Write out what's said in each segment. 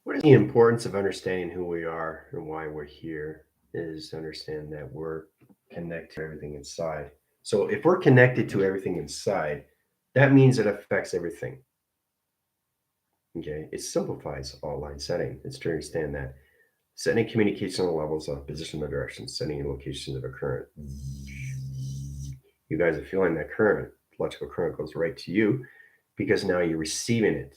What is the importance of understanding who we are and why we're here is to understand that we're connected to everything inside. So if we're connected to everything inside, that means it affects everything. Okay. It simplifies all line setting. It's to understand that setting communication levels of position or direction, setting and location of a current. You guys are feeling that current. Electrical current goes right to you because now you're receiving it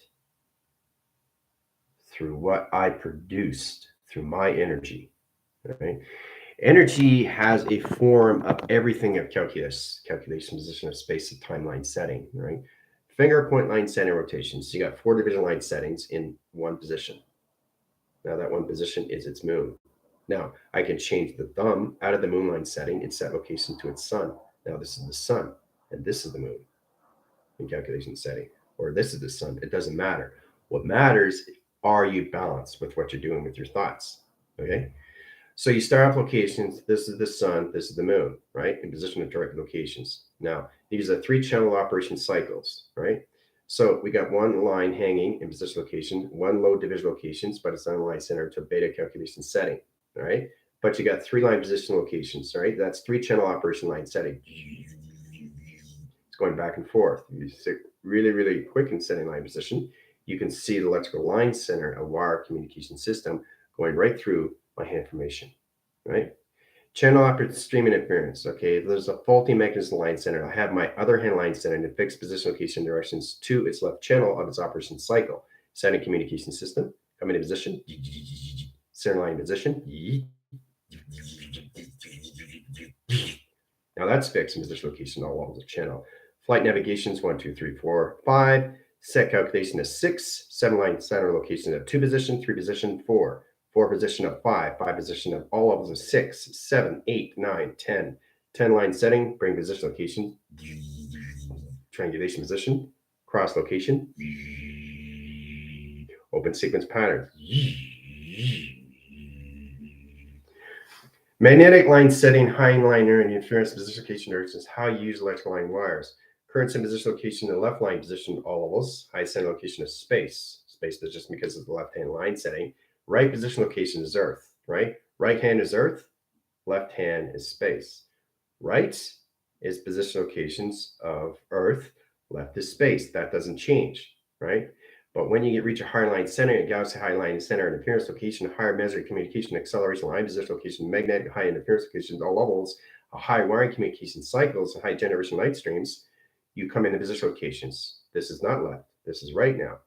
through what I produced, through my energy. Right? Energy has a form of everything of calculus, calculation, position of space, of timeline setting, right? Finger, point, line, setting, rotation. So you got 4 division line settings in one position. Now that one position is its moon. Now I can change the thumb out of the moon line setting and set location to its sun. Now this is the sun and this is the moon in calculation setting, or this is the sun. It doesn't matter. What matters, are you balanced with what you're doing with your thoughts? Okay. So you start off locations. This is the sun. This is the moon, right? In position of direct locations. Now, these are 3-channel operation cycles, right? So we got one line hanging in position location, one low division locations, but it's on line center to beta calculation setting, all right? But you got 3 line position locations, right? That's 3-channel operation line setting. It's going back and forth. You sit really, really quick in setting line position. You can see the electrical line center, a wire communication system going right through my hand formation, right? Channel operated stream interference. Okay, there's a faulty mechanism line center. I have my other hand line center in fixed position location directions to its left channel of its operation cycle. Setting communication system, come into position, center line position. Now that's fixed in position location, all levels of channel. Flight navigations 1, 2, 3, 4, 5. Set calculation is 6. 7-line center location of 2 position, 3 position, 4. 4 position of 5. 5 position of all levels of 6, 7, 8, 9, 10. 10-line setting, bring position location. Triangulation position. Cross location. Open sequence pattern. Magnetic line setting, high liner, and interference position location directions. How you use electrical line wires. Currents in position location, the left line position, all levels. High center location of space. Space is just because of the left hand line setting. Right position location is Earth, right? Right hand is Earth, left hand is space. Right is position locations of Earth, left is space. That doesn't change, right? But when you reach a higher line center, a galaxy high line center, and appearance location, higher measured communication, acceleration, line position location, magnetic high interference locations, all levels, a high wiring communication cycles, high generation light streams, you come into position locations. This is not left. This is right now.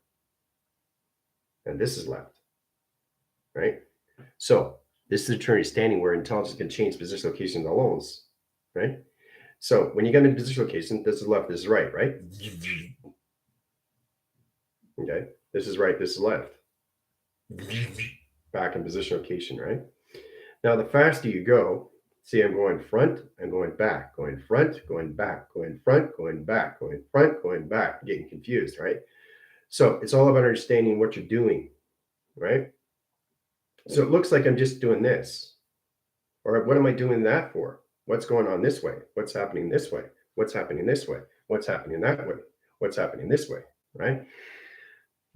And this is left, right? So this is a turn standing where intelligence can change position locations all levels, right? So when you come into position location, this is left, this is right, right? Okay, this is right, this is left. Back in position location, right? Now, the faster you go, see, I'm going front, I'm going back, going front, going back, going front, going back, going front, going back, getting confused, right? So it's all about understanding what you're doing, right? So it looks like I'm just doing this. Or what am I doing that for? What's going on this way? What's happening this way? What's happening this way? What's happening that way? What's happening this way, right?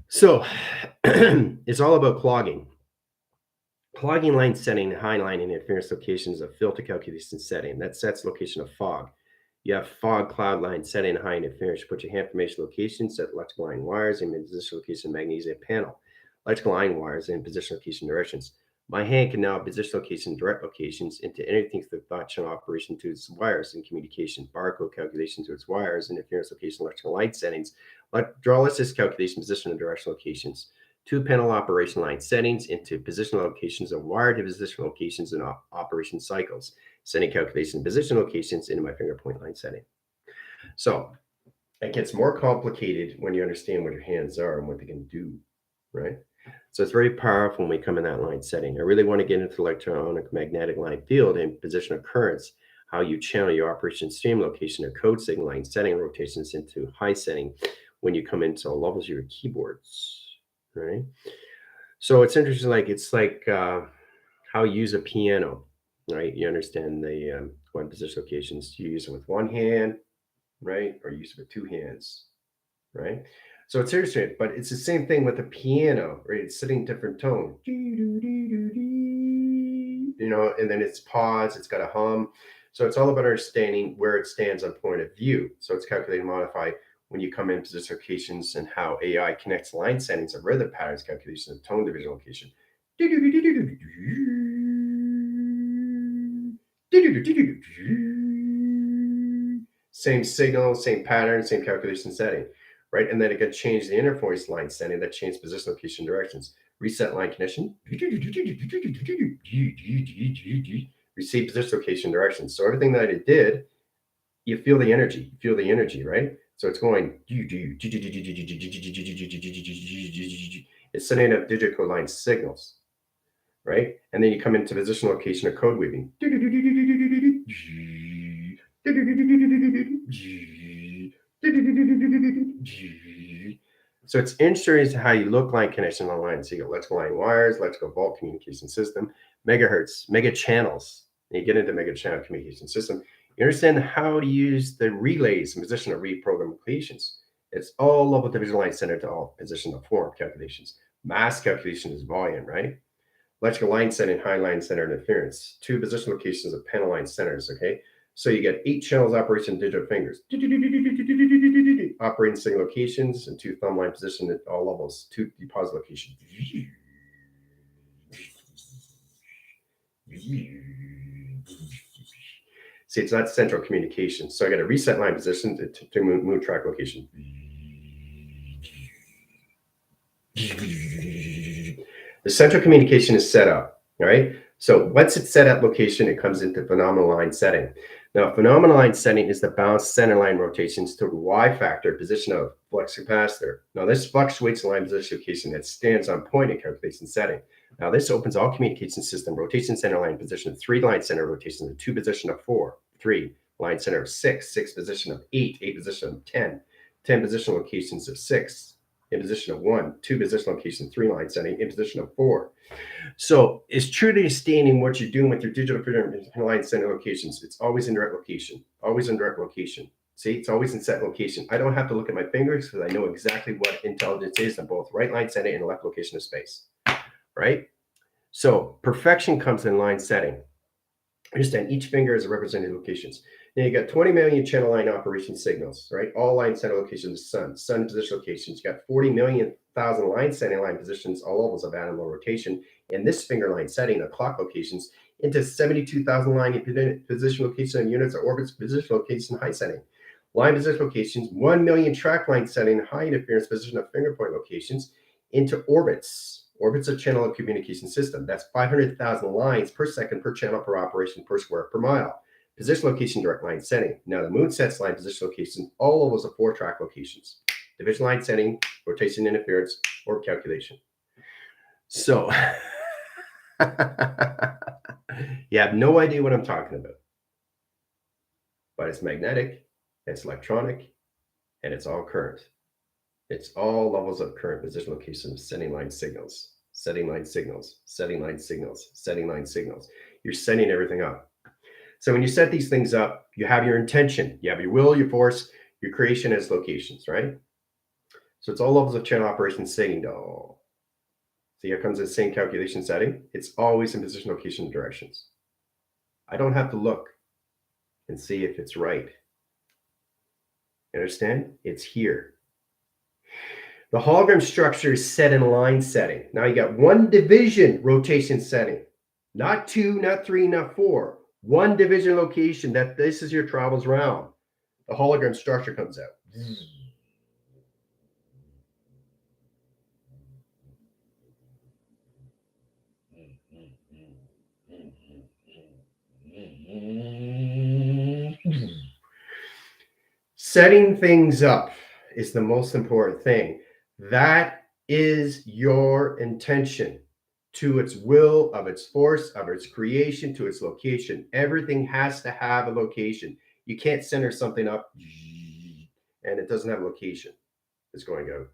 So it's all about clogging. Clogging line setting, high line and interference locations of filter calculation setting. That sets location of fog. You have fog cloud line setting, high interference. You put your hand formation location, set electrical line wires in position location magnesium panel. Electrical line wires in position location directions. My hand can now position location direct locations into anything through thought channel operation to its wires and communication, barcode calculation to its wires, interference location, electrical light settings, electrolysis calculation, position and direction locations. 2-panel operation line settings into position locations of wire to position locations and operation cycles. Setting calculation position locations into my finger point line setting. So it gets more complicated when you understand what your hands are and what they can do, right? So it's very powerful when we come in that line setting. I really want to get into electronic magnetic line field and position of currents, how you channel your operation stream location or code signal line setting rotations into high setting when you come into levels of your keyboards, right? So it's interesting, like it's like how you use a piano, right? You understand the one position locations. You use it with one hand, right? Or use it with 2 hands, right? So it's interesting, but it's the same thing with the piano, right? It's sitting different tone, and then it's pause, it's got a hum. So it's all about understanding where it stands on point of view. So it's calculated and modified when you come into the locations and how AI connects line settings of rhythm patterns, calculation of tone division location. Same signal, same pattern, same calculation setting, right? And then it can change the interface line setting that change position, location, directions. Reset line condition. Receive position, location, directions. So everything that it did, you feel the energy. You feel the energy, right? So it's going. It's sending up digital line signals, right? And then you come into position, location, or code weaving. So it's interesting how you look line connection on line. So you got electrical line wires, electrical vault communication system, megahertz, mega channels. And you get into mega channel communication system. You understand how to use the relays and position of reprogram locations. It's all level division line center to all position of form calculations. Mass calculation is volume, right? Electrical line setting, high line center interference. 2 position locations of panel line centers, okay? So you get 8 channels operation digital fingers. Operating single locations and 2 thumb line position at all levels. 2 deposit locations. See, it's not central communication. So I got a reset line position to move track location. The central communication is set up, right? So once it's set up location, it comes into phenomenal line setting. Now, phenomenal line setting is the balanced center line rotations to the Y factor position of flux capacitor. Now, this fluctuates the line position location that stands on point in calculation setting. Now, this opens all communication system rotation center line position, 3 line center rotations, and 2 position of 4, 3 line center of 6, 6 position of 8, 8 position of 10, 10 position locations of 6, in position of 1, 2 position location, 3 line setting, in position of 4. So it's truly stating what you're doing with your digital line center locations. It's always in direct location, always in direct location. See, it's always in set location. I don't have to look at my fingers because I know exactly what intelligence is in both right line setting and left location of space, right? So perfection comes in line setting. Understand each finger is a representative locations. Now you got 20 million channel line operation signals, right? All line center locations, sun position locations. You got 40 million thousand line setting line positions, all levels of animal rotation. In this finger line setting of clock locations into 72,000 line position location and units of orbits position location high setting. Line position locations, 1 million track line setting high interference position of finger point locations into orbits. Orbits a channel of communication system. That's 500,000 lines per second per channel per operation per square per mile. Position location direct line setting. Now the moon sets line position location, all of those are 4 track locations. Division line setting, rotation interference, or calculation. So you have no idea what I'm talking about. But it's magnetic, it's electronic, and it's all current. It's all levels of current position location, setting line signals, setting line signals, setting line signals, setting line signals. You're setting everything up. So when you set these things up, you have your intention, you have your will, your force, your creation as locations, right? So it's all levels of channel operation signal. So here comes the same calculation setting. It's always in position, location, directions. I don't have to look and see if it's right. You understand? It's here. The hologram structure is set in line setting. Now you got 1 division rotation setting, not 2, not 3, not 4. 1 division location that this is your travels round. The hologram structure comes out. Setting things up is the most important thing. That is your intention to its will, of its force, of its creation, to its location. Everything has to have a location. You can't center something up and it doesn't have a location. It's going to go,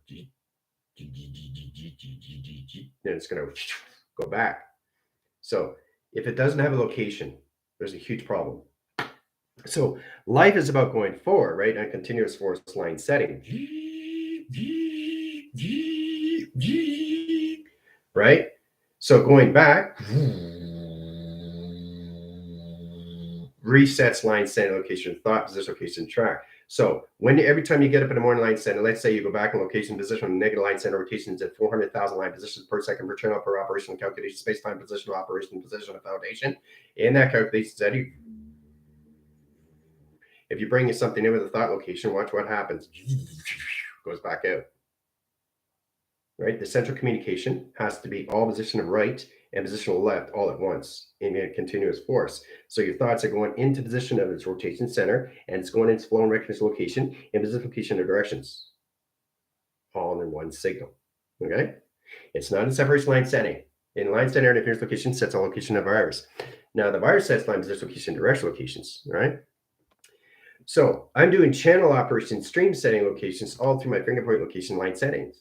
then it's going to go back. So if it doesn't have a location, there's a huge problem. So life is about going forward, right? And continuous force line setting. right? So going back resets line center location, thought, position, location, track. So every time you get up in the morning line center, let's say you go back in location position, negative line center rotations at 400,000 line positions per second per channel per operational calculation, space time position operation position of foundation. In that calculation setting, if you bring something in with a thought location, watch what happens. Goes back out. Right? The central communication has to be all position of right and position of left all at once in a continuous force. So your thoughts are going into position of its rotation center, and it's going into flow and recognition location and position location of directions, all in one signal. Okay? It's not in separation line setting. In line center interference location sets a location of virus. Now the virus sets line position location direction locations, right? So I'm doing channel operation stream setting locations all through my finger point location line settings.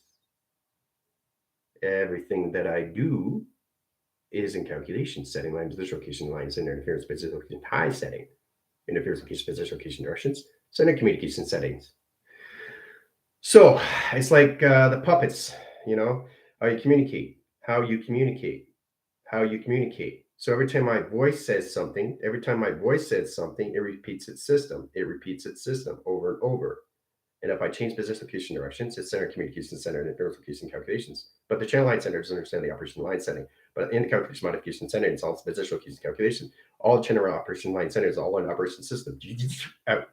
Everything that I do is in calculation setting, line position location, line center interference position location, high setting, interference location, position location directions, center communication settings. So it's like the puppets, how you communicate, how you communicate, how you communicate. So every time my voice says something, it repeats its system. It repeats its system over and over. And if I change position location directions, it's center communication center and interference location calculations. But the channel line center doesn't understand the operation line setting. But in the calculation modification center, it's all position location calculation. All channel operation line center is all one operation system. Out.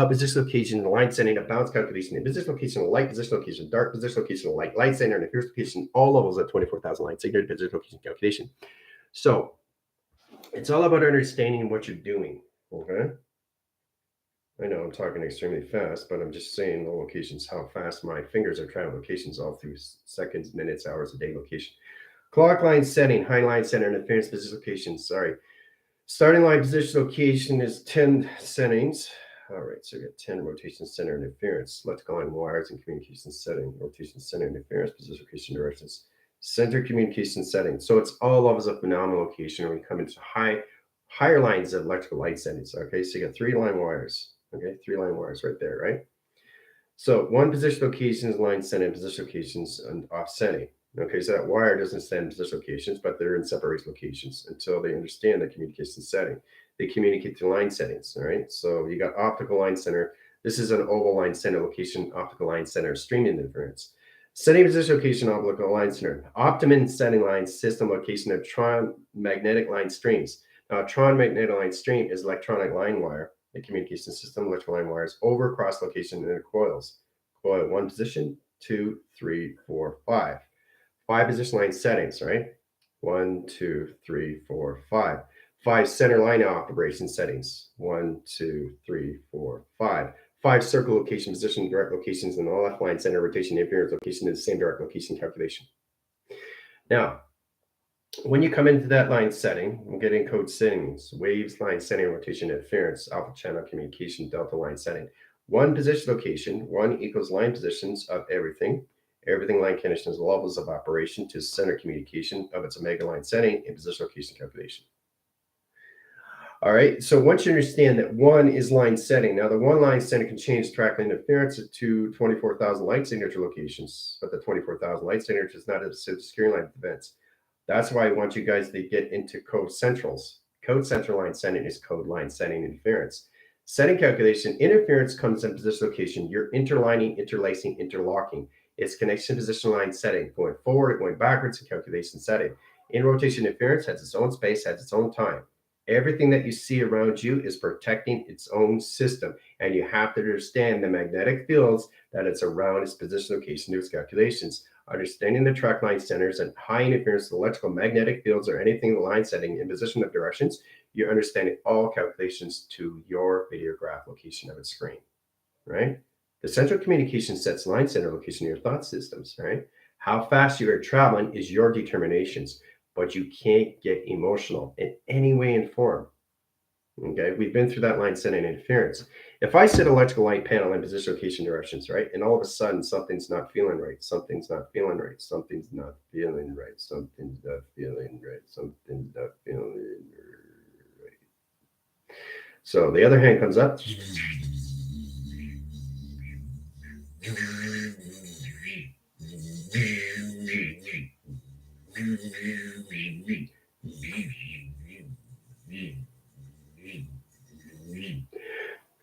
Position location, line setting, a bounce calculation, and position location, light position location, dark position location, light center, and interference location, all levels at 24,000 line signal position location calculation. So it's all about understanding what you're doing. Okay. I know I'm talking extremely fast, but I'm just saying the locations, how fast my fingers are traveling locations all through seconds, minutes, hours, a day location. Clock line setting, high line center, interference position location. Sorry. Starting line position location is 10 settings. All right, so we got 10 rotation center interference. Let's go on wires and communication setting, rotation center interference, position location directions, center communication setting. So it's all levels of phenomenal location when we come into higher lines of electrical light settings. Okay, so you got 3 line wires. Okay, 3 line wires right there, right? So one position locations, line setting, position locations, and offsetting. Okay, so that wire doesn't stand position locations, but they're in separation locations until they understand the communication setting. They communicate to line settings, all right? So you got optical line center. This is an oval line center location, optical line center, streaming interference. Setting position location, optical line center. Optimum setting line system location of Tron magnetic line streams. Now, Tron magnetic line stream is electronic line wire. The communication system, electrical line wires over cross location in the coils. Coil 1 position, 2, 3, 4, 5. 5 position line settings, right? 1, 2, 3, 4, 5. 5 center line operation settings. 1, 2, 3, 4, 5. 5 circle location position, direct locations in the left line center rotation interference location in the same direct location calculation. Now, when you come into that line setting, we're getting code settings, waves, line setting, rotation interference, alpha channel communication, delta line setting. 1 position location, 1 equals line positions of everything. Everything line conditions levels of operation to center communication of its omega line setting and position location calculation. All right, so once you understand that 1 is line setting, now the 1 line setting can change track line interference to 24,000 light signature locations, but the 24,000 light signature is not a secure line events. That's why I want you guys to get into code centrals. Code central line setting is code line setting interference. Setting calculation, interference comes in position location. You're interlining, interlacing, interlocking. It's connection position line setting, going forward, going backwards, and calculation setting. In rotation interference has its own space, has its own time. Everything that you see around you is protecting its own system, and you have to understand the magnetic fields that it's around its position location to its calculations. Understanding the track line centers and high interference electrical magnetic fields or anything in the line setting in position of directions, you're understanding all calculations to your video graph location of its screen, right? The central communication sets line center location in your thought systems, right? How fast you are traveling is your determinations, but you can't get emotional in any way and form. Okay, we've been through that line setting interference. If I set electrical light panel in position location directions, right, and all of a sudden something's not feeling right, something's not feeling right, something's not feeling right, something's not feeling right, something's not feeling right. So the other hand comes up.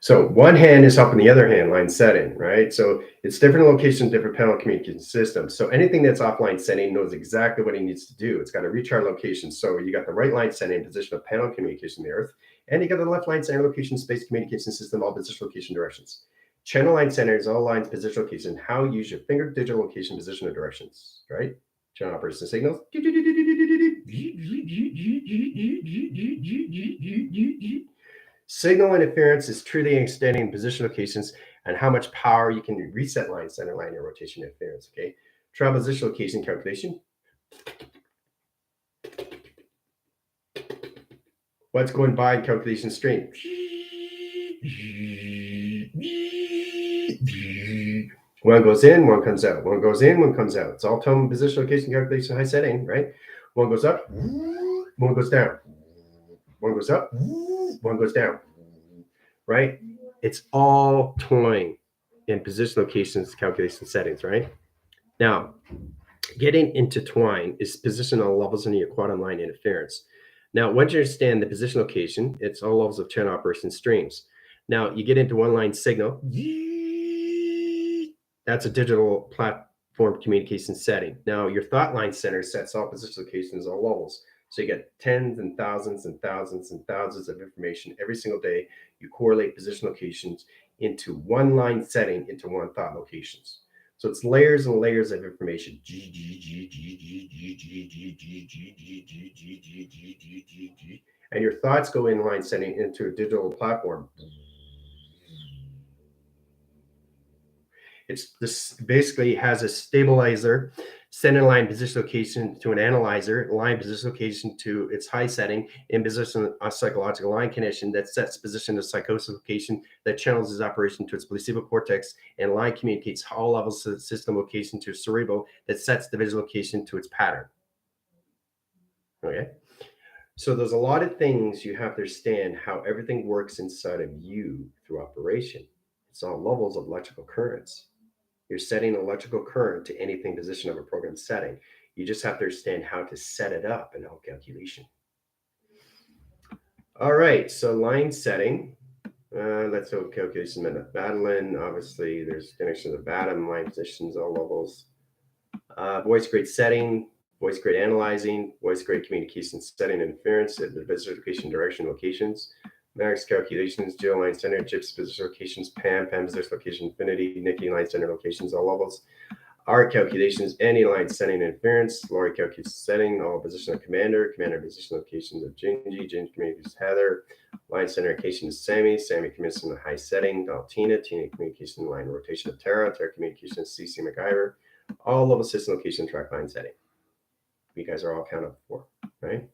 So one hand is helping the other hand line setting, right? So it's different locations, different panel communication systems. So anything that's offline setting knows exactly what it needs to do. It's got to reach our location. So you got the right line setting, position of panel communication in the earth, and you got the left line center location, space communication system, all position location directions. Channel line center is all lines, position location, how you use your finger digital location, position, or directions, right? Channel operation signals. Signal interference is truly extending position locations and how much power you can reset line, center line, and rotation interference. Okay. Travel position location calculation. What's going by in calculation stream? One goes in, one comes out. One goes in, one comes out. It's all tone position location calculation high setting, right? One goes up, one goes down. One goes up, one goes down, right? It's all toying in position locations calculation settings, right? Now, getting into twine is position all levels in your quantum line interference. Now, once you understand the position location, it's all levels of channel operation streams. Now, you get into one line signal. That's a digital platform communication setting. Now, your thought line center sets all position locations, all levels. So you get tens and thousands and thousands and thousands of information every single day. You correlate position locations into one line setting into one thought locations. So it's layers and layers of information. And your thoughts go in line setting into a digital platform. This basically has a stabilizer, center line position location to an analyzer, line position location to its high setting, in position a psychological line condition that sets position to psychosis location that channels its operation to its placebo cortex, and line communicates all levels of the system location to cerebral that sets the visual location to its pattern. Okay. So there's a lot of things you have to understand how everything works inside of you through operation. It's all levels of electrical currents. You're setting electrical current to anything position of a program setting. You just have to understand how to set it up in all calculation. All right, so line setting. Let's go calculation minute. Battling, obviously, there's connections of atom, line positions, all levels. Voice grade setting, voice grade analyzing, voice grade communication setting interference, the visitor location direction locations. Max calculations, geo line center, chips position locations, PAM position location, infinity, Nikki line center locations, all levels. R calculations, any line setting interference, Lori calculations setting, all position of commander position locations of Gingy communications Heather, line center location is Sammy communication of high setting, Tina communication line rotation of Tara communication CC MacGyver, all level system location track line setting. You guys are all accounted for, right?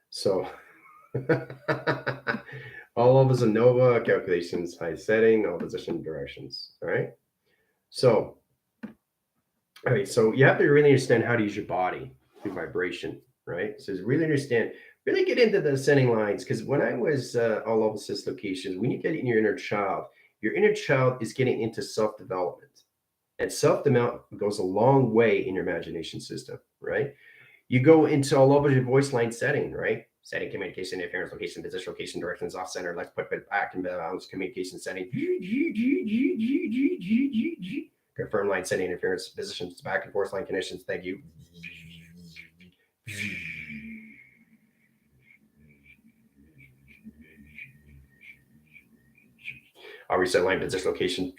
So all levels of NOVA calculations, high setting, all position directions. All right. So, all right. So you have to really understand how to use your body through vibration, right? So really understand, really get into the ascending lines. Because when I was all level system locations, when you get in your inner child is getting into self-development. And self-development goes a long way in your imagination system, right? You go into all over your voice line setting, right? Setting communication interference, location, position, location, directions, off center. Let's put it back in balance. Communication setting. Confirm line setting interference, positions, back and forth line conditions. Thank you. I'll reset line position location.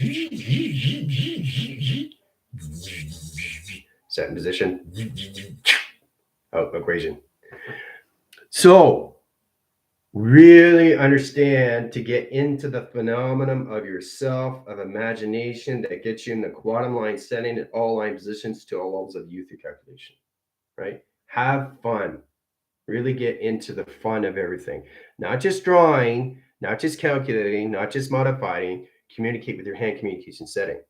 Set in position. Oh, equation. So really understand to get into the phenomenon of yourself, of imagination that gets you in the quantum line setting at all line positions to all levels of you through calculation, right? Have fun. Really get into the fun of everything. Not just drawing, not just calculating, not just modifying. Communicate with your hand communication setting,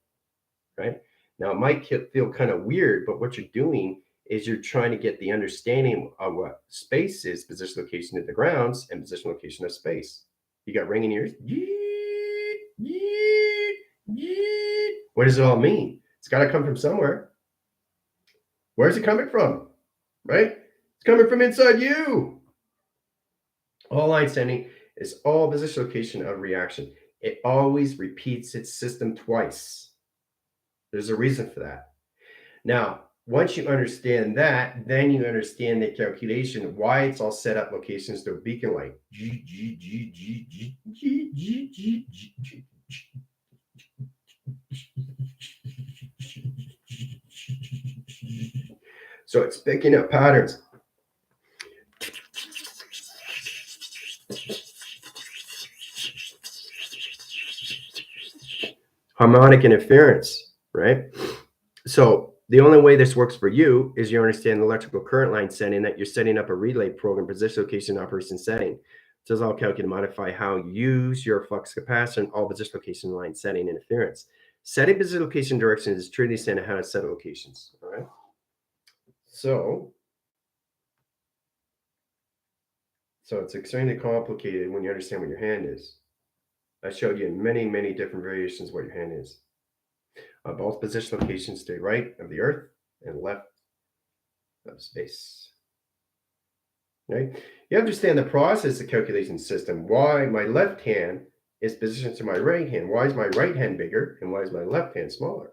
right? Now, it might feel kind of weird, but what you're doing is you're trying to get the understanding of what space is, position location of the grounds, and position location of space. You got ringing ears? What does it all mean? It's got to come from somewhere. Where's it coming from? Right? It's coming from inside you. All line sending is all position location of reaction. It always repeats its system twice. There's a reason for that. Now, once you understand that, then you understand the calculation, why it's all set up locations to a beacon light. So it's picking up patterns. Harmonic interference, right? So the only way this works for you is you understand the electrical current line setting, that you're setting up a relay program, position, location, operation setting. So it's all calculated to modify how you use your flux capacitor and all position, location, line setting interference. Setting position, location, direction is truly understanding how to set locations. All right. So it's extremely complicated when you understand what your hand is. I showed you in many, many different variations what your hand is. Both position locations to the right of the Earth and left of space. Right? You understand the process of calculation system. Why my left hand is positioned to my right hand. Why is my right hand bigger and why is my left hand smaller?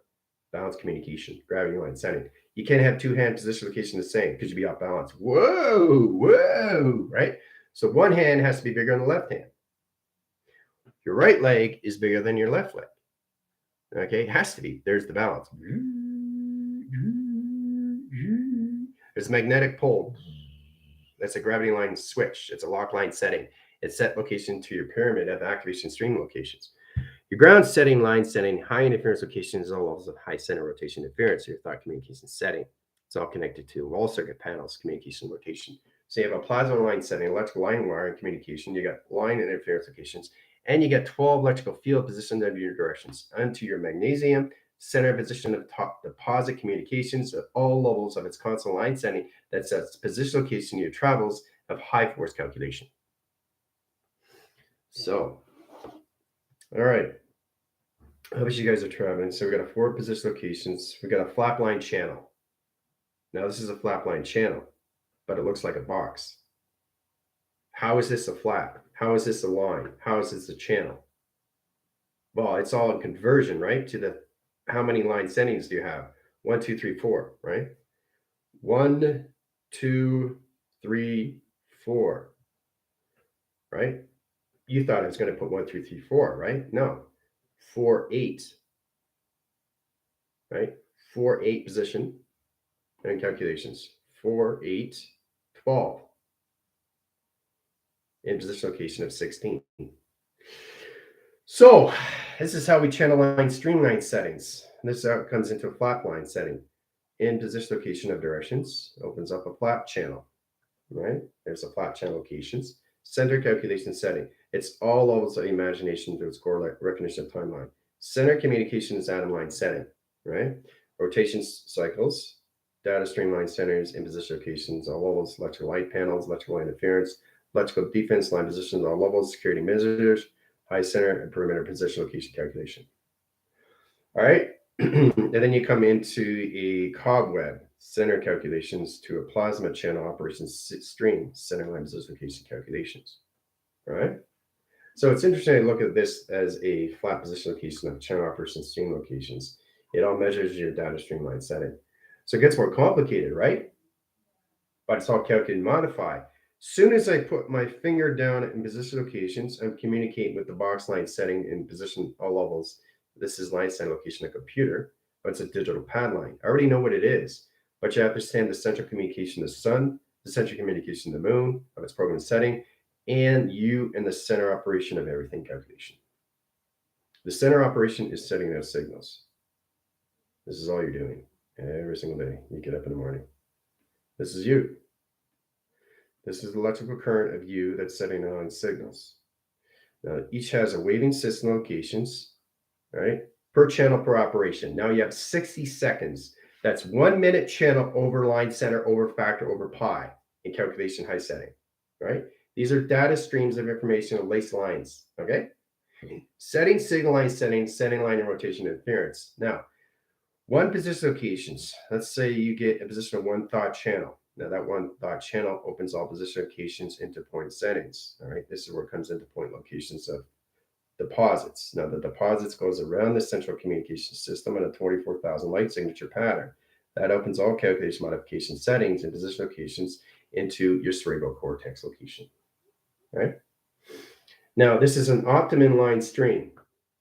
Balance communication, gravity line setting. You can't have two hand position location the same because you'd be off balance. Whoa, right? So one hand has to be bigger than the left hand. Your right leg is bigger than your left leg. Okay, it has to be. There's the balance. There's a magnetic pole. That's a gravity line switch. It's a lock line setting. It's set location to your pyramid of activation stream locations. Your ground setting, line setting, high interference location is all levels of high center rotation interference. Your thought communication setting. It's all connected to wall circuit panels, communication location. So you have a plasma line setting, electrical line wiring communication. You got line and interference locations, and you get 12 electrical field positions of your directions onto your magnesium center position of top deposit communications at all levels of its constant line setting that sets position location your travels of high force calculation. So, all right. I wish you guys are traveling. So we got a 4 position locations. We got a flap line channel. Now this is a flap line channel, but it looks like a box. How is this a flap? How is this a line? How is this a channel? Well, it's all in conversion, right? To the how many line settings do you have? 1, 2, 3, 4, right? 1, 2, 3, 4, right? You thought I was going to put 1, 2, 3, 4, right? No, 4, 8, right? 4, 8 position and calculations. 4, 8, 12 in position location of 16. So this is how we channel line streamline settings. This is how it comes into a flap line setting. In position location of directions, opens up a flap channel, right? There's a flap channel locations. Center calculation setting. It's all levels of imagination to its core recognition of timeline. Center communication is atom line setting, right? Rotation cycles, data streamline centers, in position locations, all levels, electrical light panels, electrical interference, electrical defense line positions, all levels, security measures, high center and perimeter position location calculation. All right. And then you come into a cobweb center calculations to a plasma channel operations stream center line position location calculations. All right. So it's interesting to look at this as a flat position location of channel operations stream locations. It all measures your data streamline setting. So it gets more complicated, right? But it's all calculated and modified. Soon as I put my finger down in position locations, I'm communicating with the box line setting in position all levels. This is line setting location of a computer, but it's a digital pad line. I already know what it is, but you have to understand the central communication of the sun, the central communication of the moon, of its program setting, and you and the center operation of everything calculation. The center operation is setting those signals. This is all you're doing every single day. You get up in the morning. This is you. This is the electrical current of you that's setting on signals. Now, each has a waving system locations, right? Per channel per operation. Now you have 60 seconds. That's 1 minute channel over line center, over factor, over pi in calculation high setting, right? These are data streams of information of lace lines, okay? Setting, signal line setting, setting line and rotation interference. Now, One position locations. Let's say you get a position of one thought channel. Now that one thought channel opens all position locations into point settings. All right, this is where it comes into point locations of deposits. Now the deposits goes around the central communication system on a 24,000 light signature pattern. That opens all calculation modification settings and position locations into your cerebral cortex location. Right? Now this is an optimum line stream.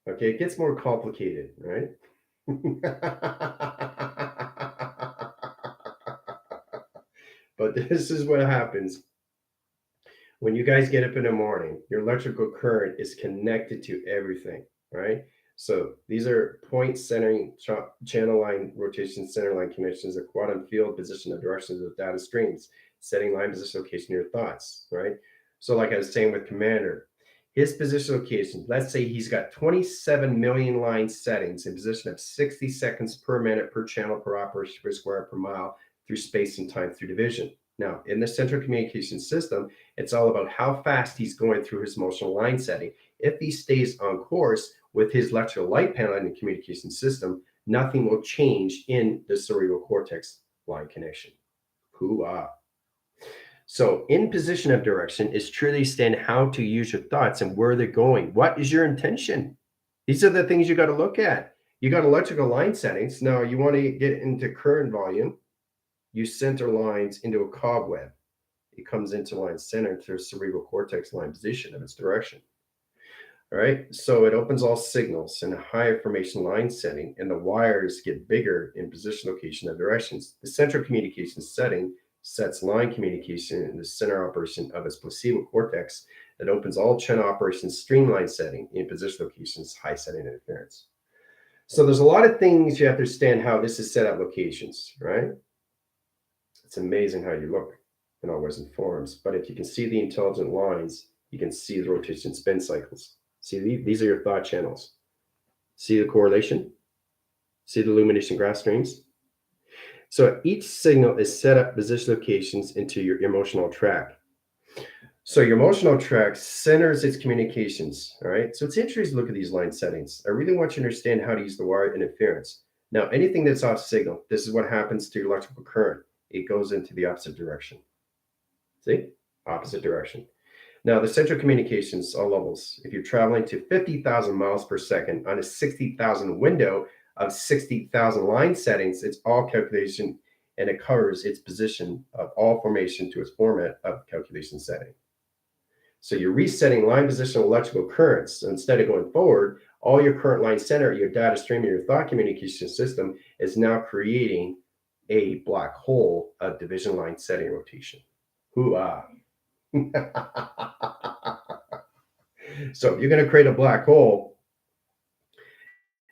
Okay, it gets more complicated, right? But this is what happens when you guys get up in the morning. Your electrical current is connected to everything, right? So these are point centering, channel line rotation, center line connections, a quantum field position of directions of data streams, setting line position location of your thoughts, right? So like I was saying with Commander, his position location, let's say he's got 27 million line settings in position of 60 seconds per minute per channel per operation per square per mile through space and time through division. Now, in the central communication system, it's all about how fast he's going through his motional line setting. If he stays on course with his electrical light panel in the communication system, nothing will change in the cerebral cortex line connection. Hoo-ah. So in position of direction is truly understand how to use your thoughts and where they're going. What is your intention? These are the things you got to look at. You got electrical line settings. Now you want to get into current volume. You center lines into a cobweb. It comes into line center to cerebral cortex line position of its direction. All right, so it opens all signals in a high information line setting, and the wires get bigger in position location of directions. The central communication setting sets line communication in the center operation of its placebo cortex that opens all channel operations streamline setting in position locations, high setting interference. So there's a lot of things you have to understand how this is set up locations, right? It's amazing how you look in all ways and forms. But if you can see the intelligent lines, you can see the rotation spin cycles. See, these are your thought channels. See the correlation? See the illumination graph streams? So each signal is set up position locations into your emotional track. So your emotional track centers its communications, all right? So it's interesting to look at these line settings. I really want you to understand how to use the wire interference. Now, anything that's off signal, this is what happens to your electrical current. It goes into the opposite direction. See? Opposite direction. Now, the central communications, all levels, if you're traveling to 50,000 miles per second on a 60,000 window of 60,000 line settings, it's all calculation, and it covers its position of all formation to its format of calculation setting. So you're resetting line position electrical currents. So instead of going forward, all your current line center, your data stream, and your thought communication system is now creating a black hole of division line setting rotation. Hoo-ah. So if you're going to create a black hole,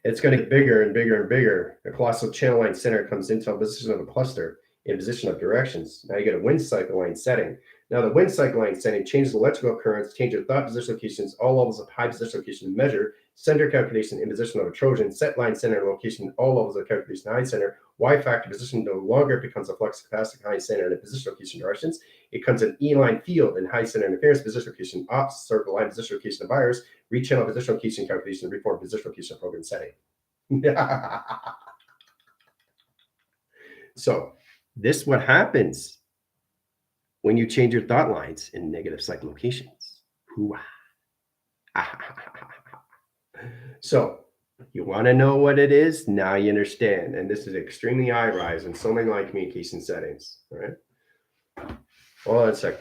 it's going to get bigger and bigger and bigger. The colossal channel line center comes into a position of a cluster in position of directions. Now you get a wind cycle line setting. Now the wind cycle line setting changes electrical currents, changes thought position locations, all levels of high position location measure, center calculation in position of a Trojan, set line center location, all levels of calculation high center, Y factor position no longer becomes a flux capacitic high center in a position location directions. It comes an E-line field and high center interference position location, ops circle line position location of buyers, rechannel position location calculation, reform position location program setting. So this is what happens when you change your thought lines in negative cycle locations. So you want to know what it is? Now you understand. And this is extremely high rise in so many line communication settings. All right. Hold on a second.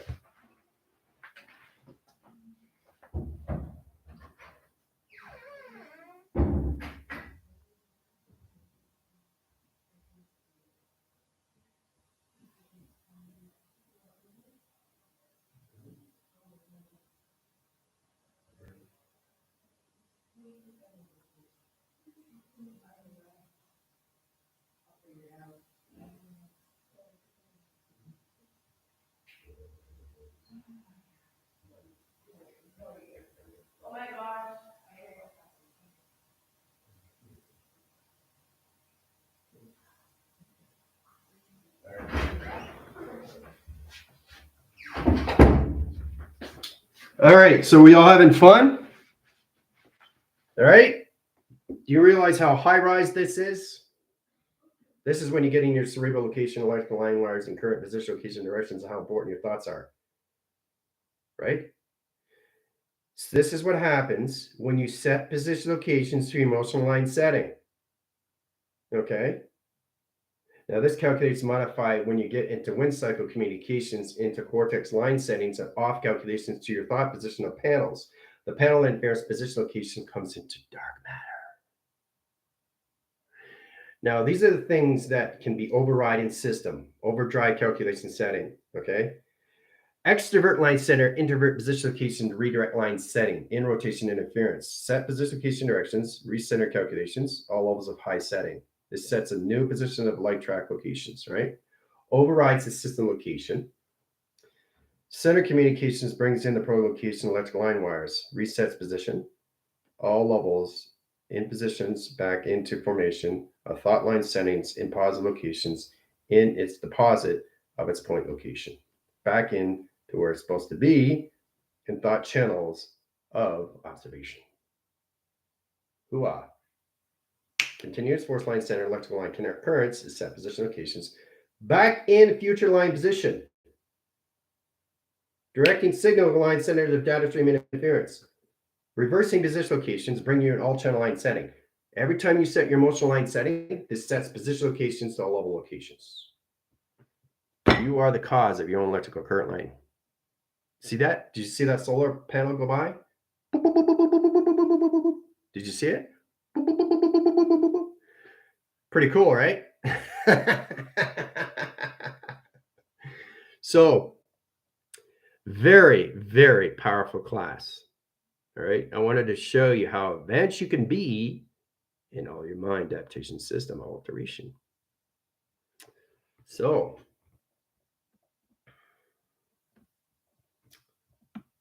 All right, so we all having fun? All right. Do you realize how high rise this is? This is when you get in your cerebral location, electrical line wires, and current position, location, directions, and how important your thoughts are, right? So this is what happens when you set position locations to emotional line setting, okay? Now this calculates modify when you get into wind cycle communications into cortex line settings and off calculations to your thought position of panels. The panel interference position location comes into dark matter. Now, these are the things that can be overriding system, overdrive calculation setting, okay? Extrovert line center, introvert position location, redirect line setting, in rotation interference, set position location directions, recenter calculations, all levels of high setting. This sets a new position of light track locations, right? Overrides the system location. Center communications brings in the pro location electrical line wires, resets position, all levels in positions back into formation of thought line settings in positive locations in its deposit of its point location, back in to where it's supposed to be in thought channels of observation. Hooah. Continuous force line center electrical line currents is set position locations back in future line position. Directing signal line centers of data stream interference. Reversing position locations bring you an all channel line setting. Every time you set your emotional line setting, this sets position locations to all level locations. You are the cause of your own electrical current line. See that? Did you see that solar panel go by? Did you see it? Pretty cool, right? So, very, very powerful class. All right. I wanted to show you how advanced you can be in all your mind adaptation system alteration. So,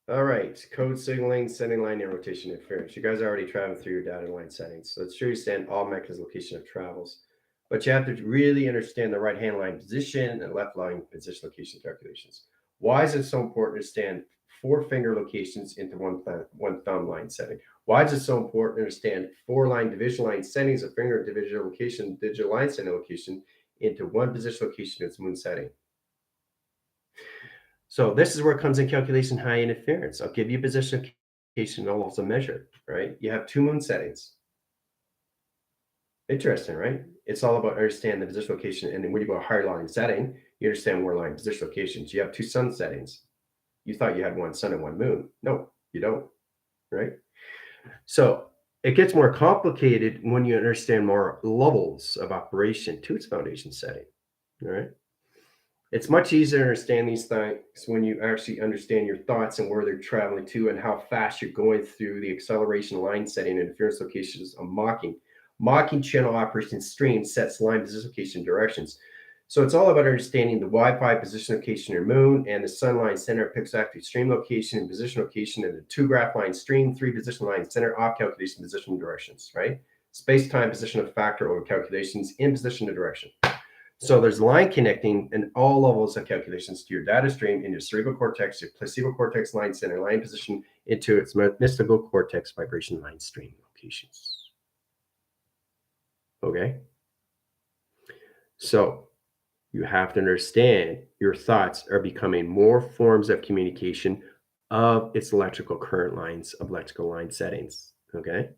all right, code signaling, sending line, and rotation interference. You guys are already traveling through your data line settings. So it's sure you understand all mechanisms location of travels, but you have to really understand the right hand line position and left line position location calculations. Why is it so important to understand 4 finger locations into one thumb line setting? Why is it so important to understand 4 line division line settings of finger division location, digital line setting location into one position location in its moon setting? So this is where it comes in calculation high interference. I'll give you position location and also measure, right? You have 2 moon settings. Interesting, right? It's all about understanding the position location. And then when you go a higher line setting, you understand more line position locations. You have 2 sun settings. You thought you had 1 sun and 1 moon. No, you don't, right? So it gets more complicated when you understand more levels of operation to its foundation setting, all right? It's much easier to understand these things when you actually understand your thoughts and where they're traveling to and how fast you're going through the acceleration line setting and interference locations of mocking. Mocking channel operation stream sets line position location directions. So it's all about understanding the Wi-Fi position location of your moon and the sun line center picks active stream location and position location and the 2 graph line stream, 3 position line center off calculation position directions, right? Space-time position of factor over calculations in position to direction. So there's line connecting in all levels of calculations to your data stream in your cerebral cortex, your placebo cortex line center line position into its mystical cortex vibration line stream locations. Okay? So you have to understand your thoughts are becoming more forms of communication of its electrical current lines of electrical line settings. Okay?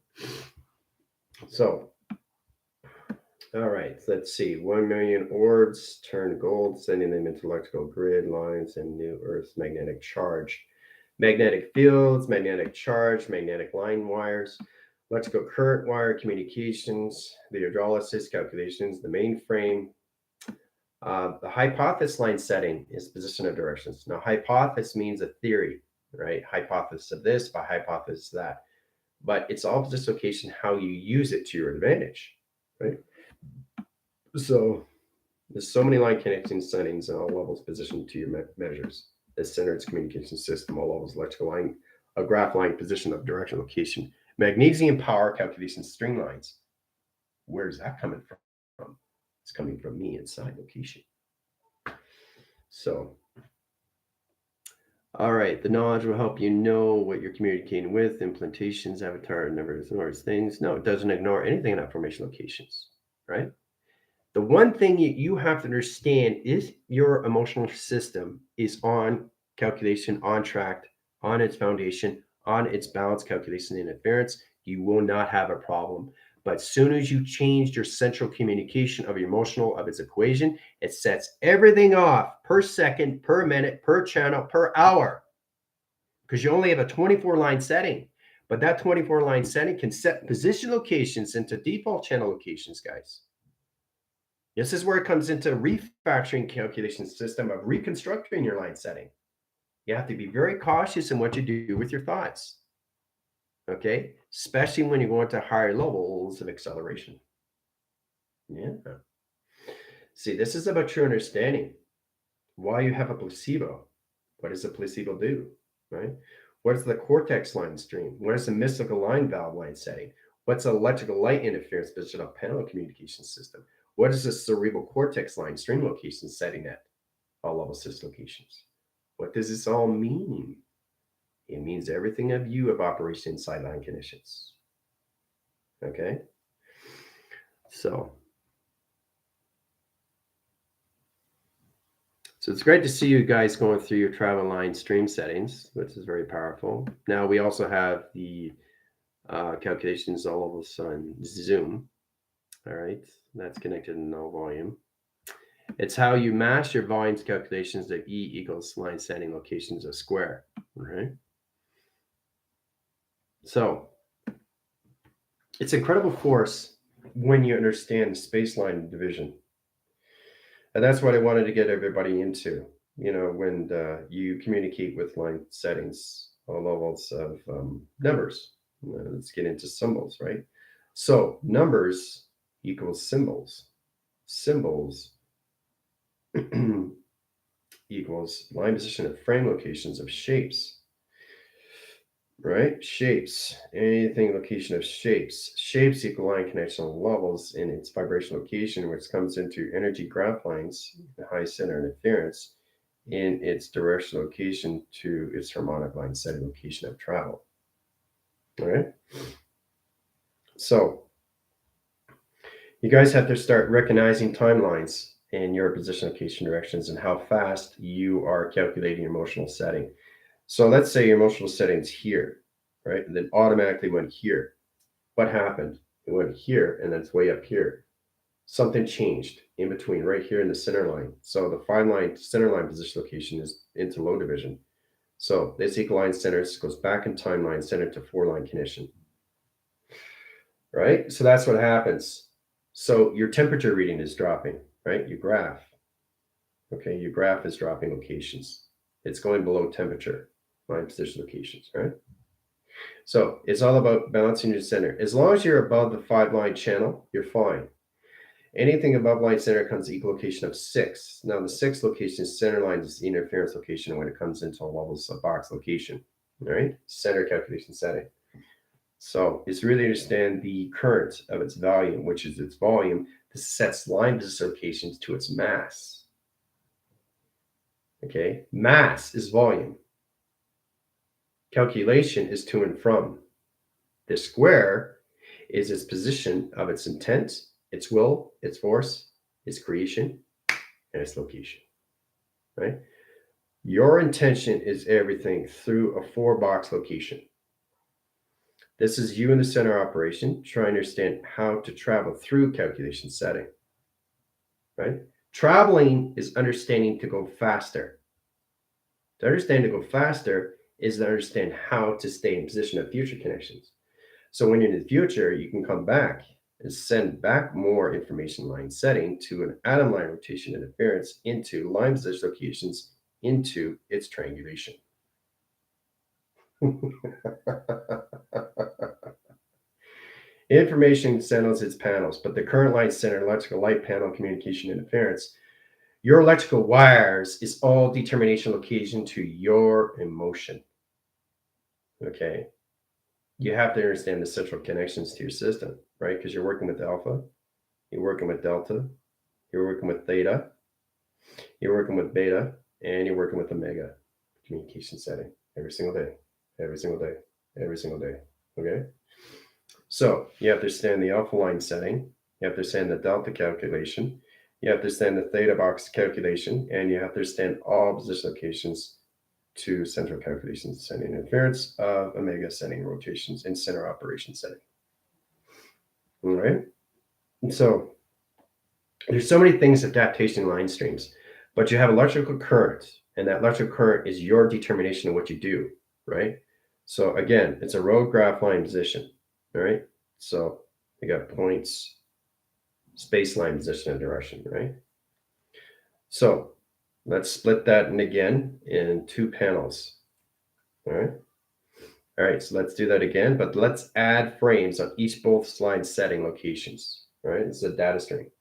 So all right, let's see. 1 million orbs turn gold, sending them into electrical grid lines and new Earth's magnetic charge. Magnetic fields, magnetic charge, magnetic line wires, electrical current wire communications, the hydrolysis calculations, the mainframe. The hypothesis line setting is position of directions. Now, hypothesis means a theory, right? Hypothesis of this by hypothesis of that. But it's all position location, how you use it to your advantage, right? So there's so many line connection settings and all levels positioned to your measures. The center its communication system, all levels electrical line, a graph line position of direction location. Magnesium power calculation string lines. Where's that coming from? It's coming from me inside location. So, all right, the knowledge will help you know what you're communicating with, implementations, avatar, never ignores things. No, it doesn't ignore anything in that formation locations, right? The one thing you have to understand is your emotional system is on calculation, on track, on its foundation, on its balance calculation and interference. You will not have a problem. But as soon as you change your central communication of your emotional of its equation, it sets everything off per second, per minute, per channel, per hour. Because you only have a 24 line setting. But that 24 line setting can set position locations into default channel locations, guys. This is where it comes into refactoring calculation system of reconstructing your line setting. You have to be very cautious in what you do with your thoughts. Okay, especially when you go into higher levels of acceleration. Yeah. See, this is about true understanding. Why you have a placebo. What does a placebo do? Right? What's the cortex line stream? What is the mystical line valve line setting? What's electrical light interference position of panel communication system? What is the cerebral cortex line stream location setting at all level system locations? What does this all mean? It means everything of you of operation inside line conditions. Okay? So it's great to see you guys going through your travel line stream settings, which is very powerful. Now we also have the calculations all of us on Zoom. All right, that's connected in no volume. It's how you mash your volumes calculations of E equals line setting locations of square. All right. So it's incredible force when you understand the spaceline division. And that's what I wanted to get everybody into. You know, when you communicate with line settings, all levels of numbers. Let's get into symbols, right? So numbers equals symbols. Symbols equals line position of frame locations of shapes, right? Shapes, anything location of shapes. Shapes equal line connection levels in its vibration location, which comes into energy graph lines, the high center interference, in its direction location to its harmonic line setting location of travel. All right. So you guys have to start recognizing timelines in your position location directions and how fast you are calculating your emotional setting. So let's say your emotional setting's here, right? And then automatically went here. What happened? It went here and then it's way up here. Something changed in between right here in the center line. So the 5 line center line position location is into low division. So this equal line center goes back in timeline center to 4 line condition. Right? So that's what happens. So your temperature reading is dropping, right? Your graph. Okay, your graph is dropping locations. It's going below temperature, line position locations, right? So it's all about balancing your center. As long as you're above the 5 line channel, you're fine. Anything above line center comes to equalocation of 6. Now the 6 location center line is the interference location when it comes into levels of box location. All right, center calculation setting. So it's really understand the current of its volume, which is its volume. This sets line position locations to its mass. Okay, mass is volume. Calculation is to and from. The square is its position of its intent, its will, its force, its creation, and its location. Right? Your intention is everything through a 4-box location. This is you in the center operation trying to understand how to travel through calculation setting. Right? Traveling is understanding to go faster. To understand to go faster is to understand how to stay in position of future connections. So when you're in the future, you can come back and send back more information line setting to an atom line rotation interference into line position locations into its triangulation. Information settles its panels, but the current line center electrical light panel communication interference, your electrical wires is all determination location to your emotion. Okay. You have to understand the central connections to your system, right? Because you're working with alpha, you're working with delta, you're working with theta, you're working with beta, and you're working with omega communication setting every single day, every single day, every single day. Okay. So you have to understand the alpha line setting, You have to understand the delta calculation. You have to understand the theta box calculation, and you have to understand all position locations to central calculations, sending interference of omega, sending rotations, and center operation setting. All right. And so there's so many things adaptation line streams, but you have electrical current, and that electrical current is your determination of what you do, right? So again, it's a road graph line position, all right? So you got points, space line position and direction, right? So let's split that in again in 2 panels, all right? All right, so let's do that again, but let's add frames on each both line setting locations, all right? It's a data stream.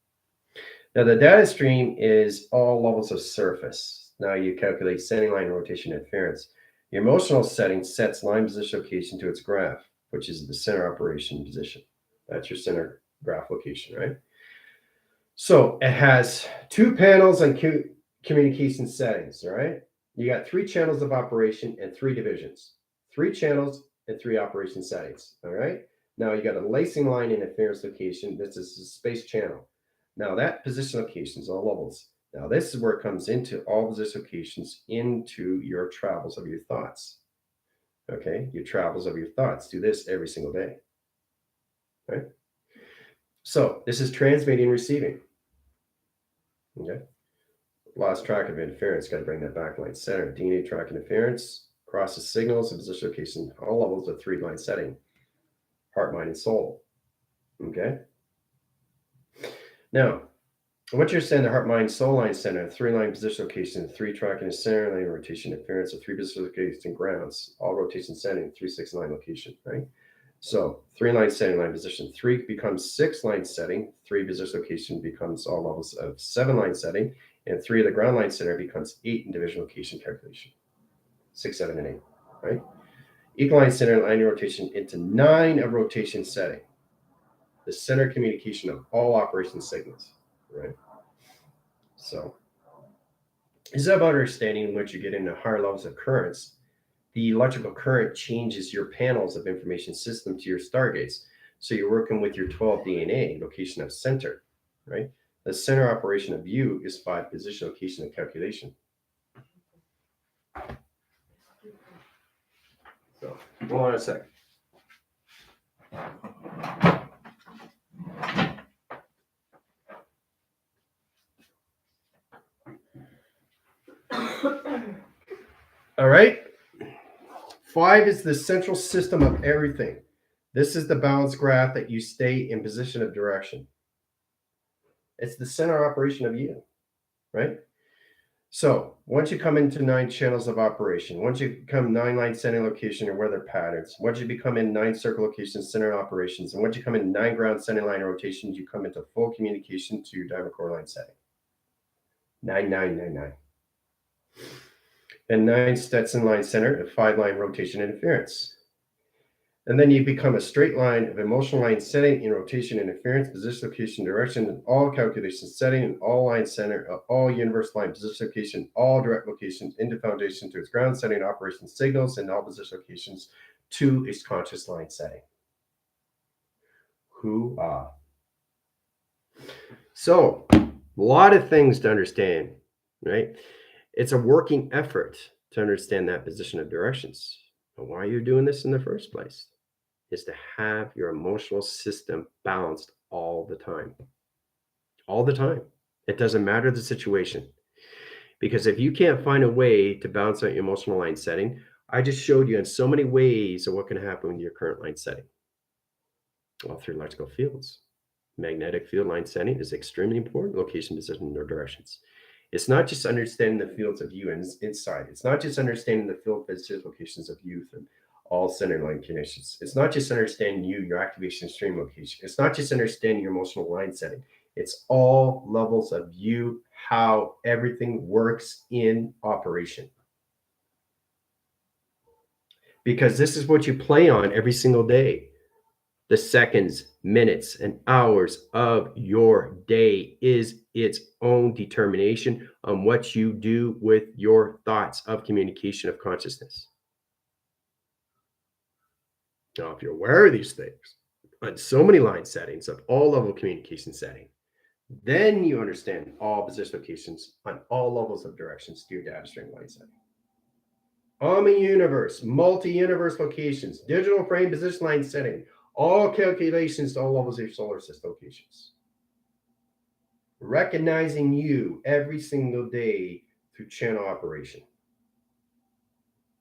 Now the data stream is all levels of surface. Now you calculate setting line rotation interference. Your emotional setting sets line position location to its graph, which is the center operation position. That's your center graph location, right? So it has 2 panels on communication settings, all right? You got 3 channels of operation and 3 divisions. 3 channels and 3 operation settings, all right? Now you got a lacing line interference location. This is a space channel. Now that position locations, all levels. Now this is where it comes into all position locations into your travels of your thoughts. Okay, your travels of your thoughts. Do this every single day. Right? So this is transmitting and receiving. Okay. Lost track of interference. Got to bring that back line center. DNA track interference. Crosses signals and position location. All levels of 3 line setting. Heart, mind, and soul. Okay. Now, what you're saying, the heart, mind, soul line center, 3 line position location, 3 track and center line rotation interference, of 3 position location grounds, all rotation setting, 3 6 line location, right? So 3 line setting, line position, 3 becomes 6 line setting, 3 position location becomes all levels of 7 line setting, and 3 of the ground line center becomes 8 in division location calculation, 6, 7, and 8, right? Equal line center line rotation into 9 of rotation setting, the center communication of all operation signals, right? So it's about understanding once you get into higher levels of currents, the electrical current changes your panels of information system to your stargates. So you're working with your 12 DNA location of center, right? The center operation of U is 5 position location and calculation. So hold on a sec. All right. 5 is the central system of everything. This is the balance graph that you stay in position of direction. It's the center operation of you, right? So once you come into 9 channels of operation, once you become 9 line setting location or weather patterns, once you become in 9 circle locations, center operations, and once you come in 9 ground setting line rotations, you come into full communication to your diamond core line setting. 9, 9, 9, 9. And 9 Stetson line center and 5 line rotation interference. And then you become a straight line of emotional line setting in rotation interference, position location direction, and all calculation setting, and all line center of all universe line position location, all direct locations into foundation to its ground setting operation signals, and all position locations to its conscious line setting. Hoo-ah. So a lot of things to understand, right? It's a working effort to understand that position of directions. And why you're doing this in the first place is to have your emotional system balanced all the time. All the time. It doesn't matter the situation. Because if you can't find a way to balance out your emotional line setting, I just showed you in so many ways of what can happen with your current line setting. All 3 electrical fields. Magnetic field line setting is extremely important. Location, position, or directions. It's not just understanding the fields of you inside. It's not just understanding the field position locations of you and all center line connections. It's not just understanding you, your activation stream location. It's not just understanding your emotional line setting. It's all levels of you, how everything works in operation. Because this is what you play on every single day. The seconds, minutes, and hours of your day is its own determination on what you do with your thoughts of communication of consciousness. Now, if you're aware of these things, on so many line settings of all level communication setting. Then you understand all position locations on all levels of directions to your data string line setting. Omni-universe, multi-universe locations, digital frame position line setting, all calculations to all levels of your solar system locations. Recognizing you every single day through channel operation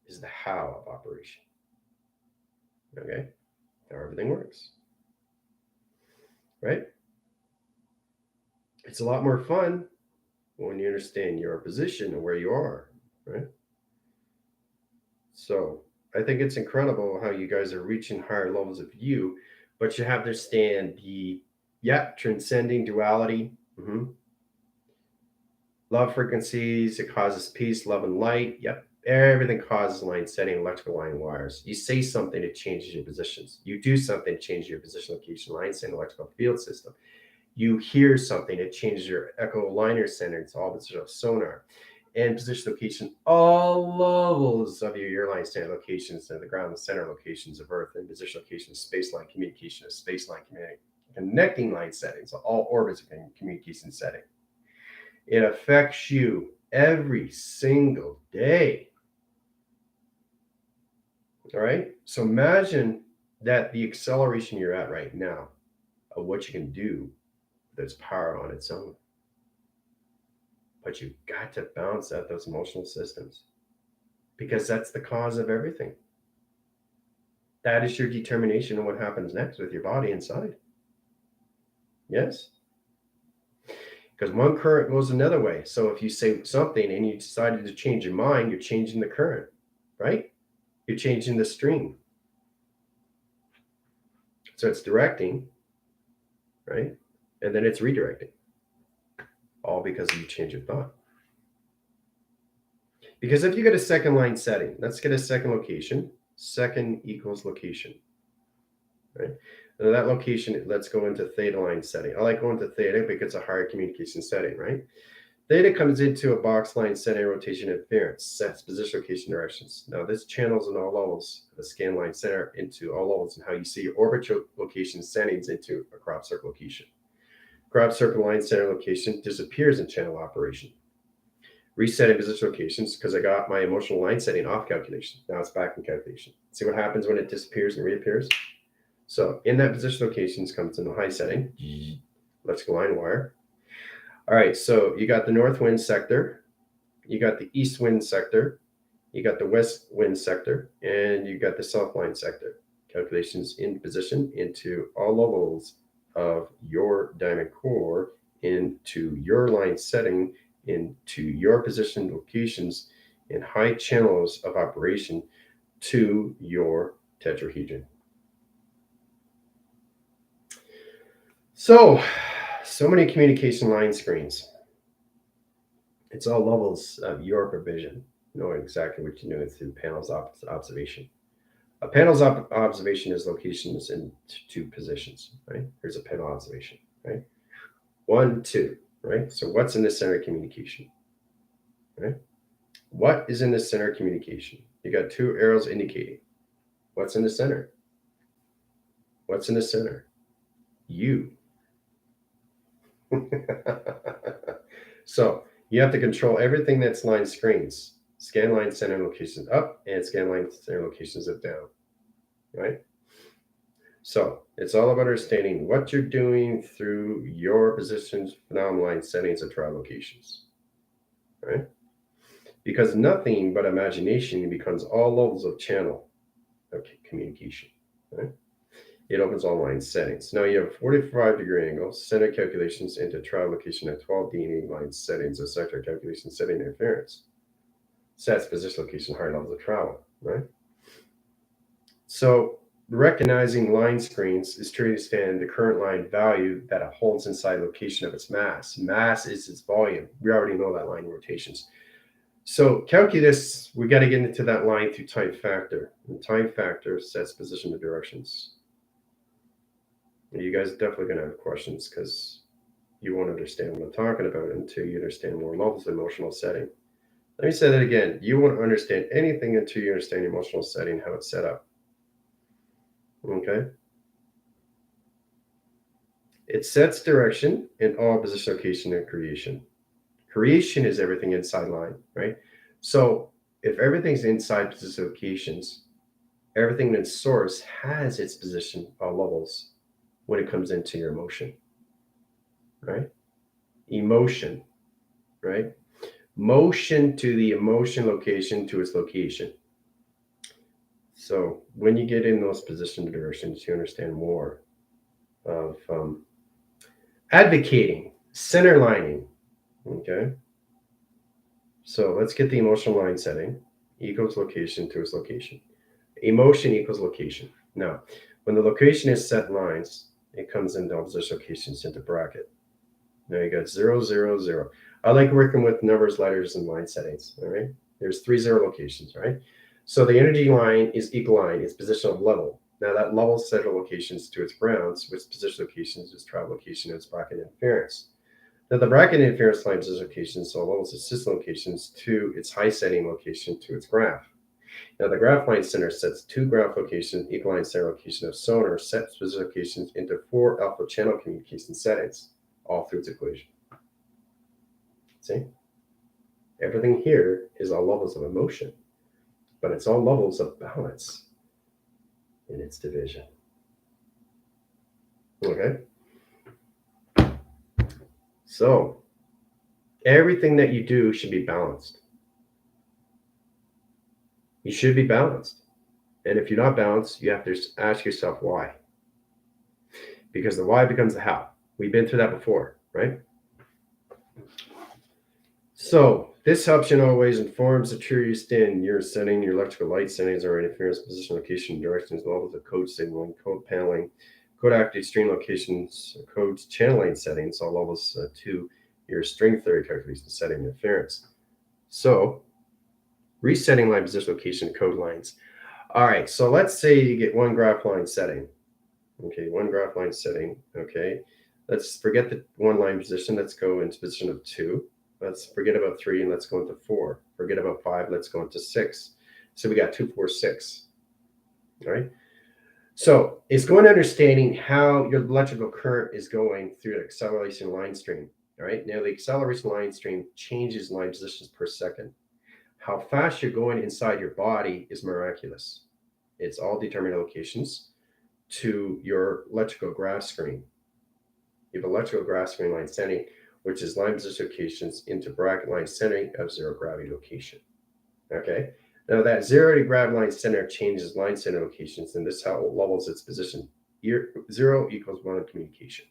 is the how of operation. Okay? How everything works. Right? It's a lot more fun when you understand your position and where you are, right? So I think it's incredible how you guys are reaching higher levels of you, but you have to understand the, transcending duality. Love frequencies, it causes peace, love, and light. Yep. Everything causes line setting, electrical line wires. You say something, it changes your positions. You do something, it changes your position, location, line setting, electrical field system. You hear something, it changes your echo liner center. It's all positional sonar. And position location, all levels of your line center locations and the ground center locations of Earth, and position location, space line communication, space line connecting line settings, all orbits of communication setting. It affects you every single day. All right. So imagine that the acceleration you're at right now of what you can do, there's power on its own. But you've got to balance out those emotional systems because that's the cause of everything. That is your determination of what happens next with your body inside. Yes. Because one current goes another way. So if you say something and you decided to change your mind, you're changing the current, right? You're changing the stream. So it's directing, right? And then it's redirecting. All because you change your thought. Because if you get a second line setting, let's get a second location. Second equals location, right? And that location, let's go into theta line setting. I like going to theta because it's a higher communication setting, right? Theta comes into a box line setting, rotation, interference, sets position, location, directions. Now this channels in all levels of the scan line center into all levels and how you see your orbit location settings into a crop circle location. Crop circle line center location disappears in channel operation. Resetting position locations because I got my emotional line setting off calculation. Now it's back in calculation. See what happens when it disappears and reappears? So in that position locations comes in the high setting. Let's go line wire. All right, so you got the north wind sector, you got the east wind sector, you got the west wind sector, and you got the south line sector. Calculations in position into all levels of your diamond core, into your line setting, into your position locations in high channels of operation to your tetrahedron. So many communication line screens. It's all levels of your provision, knowing exactly what you're doing through panels observation. A panel's observation is locations in two positions, right? Here's a panel observation, right? 1, 2, right? So what's in the center of communication, right? What is in the center of communication? You got two arrows indicating. What's in the center? What's in the center? You. So you have to control everything that's line screens. Scan line center locations up and scan line center locations up down, right? So it's all about understanding what you're doing through your positions, phenomenal line settings, and trial locations, right? Because nothing but imagination becomes all levels of channel of communication, right? It opens all line settings. Now you have 45-degree angles, center calculations into trial location at 12 dB line settings, or sector calculation setting interference. Sets position location, higher levels of travel, right? So recognizing line screens is to understand the current line value that it holds inside location of its mass. Mass is its volume. We already know that line rotations. So calculus, we got to get into that line through time factor. And time factor sets position to directions. You guys are definitely going to have questions because you won't understand what I'm talking about until you understand more levels of emotional setting. Let me say that again. You won't understand anything until you understand emotional setting, how it's set up. Okay? It sets direction in all position, location, and creation. Creation is everything inside line, right? So if everything's inside position locations, everything in its source has its position levels when it comes into your emotion, right? Emotion, right? Motion to the emotion location to its location. So when you get in those position directions, you understand more of advocating, center lining. Okay. So let's get the emotional line setting equals location to its location. Emotion equals location. Now, when the location is set lines, it comes into opposition locations into bracket. Now you got 0, 0, 0. I like working with numbers, letters, and line settings. All right. There's 3 0 locations, right? So the energy line is equal line, it's position of level. Now that level set of locations to its grounds, which position locations is travel location, its bracket interference. Now the bracket interference line position locations, so levels its system locations to its high setting location to its graph. Now the graph line center sets 2 graph locations, equal line center location of sonar, sets position locations into 4 alpha channel communication settings, all through its equation. See? Everything here is all levels of emotion, but it's all levels of balance in its division. Okay? So, everything that you do should be balanced. You should be balanced. And if you're not balanced, you have to ask yourself why. Because the why becomes the how. We've been through that before, right? So, this option always informs the true you stand. You're setting your electrical light settings or interference, position, location, directions, levels of code signaling, code paneling, code active string locations, code channeling settings, all levels to your string theory calculation setting interference. So, resetting line position location code lines. All right, so let's say you get one graph line setting. Okay, one graph line setting. Okay, let's forget the one line position. Let's go into position of 2. Let's forget about 3 and let's go into 4. Forget about 5. Let's go into 6. So we got 2, 4, 6. All right. So it's going to understanding how your electrical current is going through the acceleration line stream. All right. Now the acceleration line stream changes line positions per second. How fast you're going inside your body is miraculous. It's all determined locations to your electrical graph screen. You have electrical graph screen line setting, which is line position locations into bracket line centering of 0 gravity location. Okay. Now that 0 to gravity line center changes line center locations, and this is how it levels its position. 0 equals 1 communication.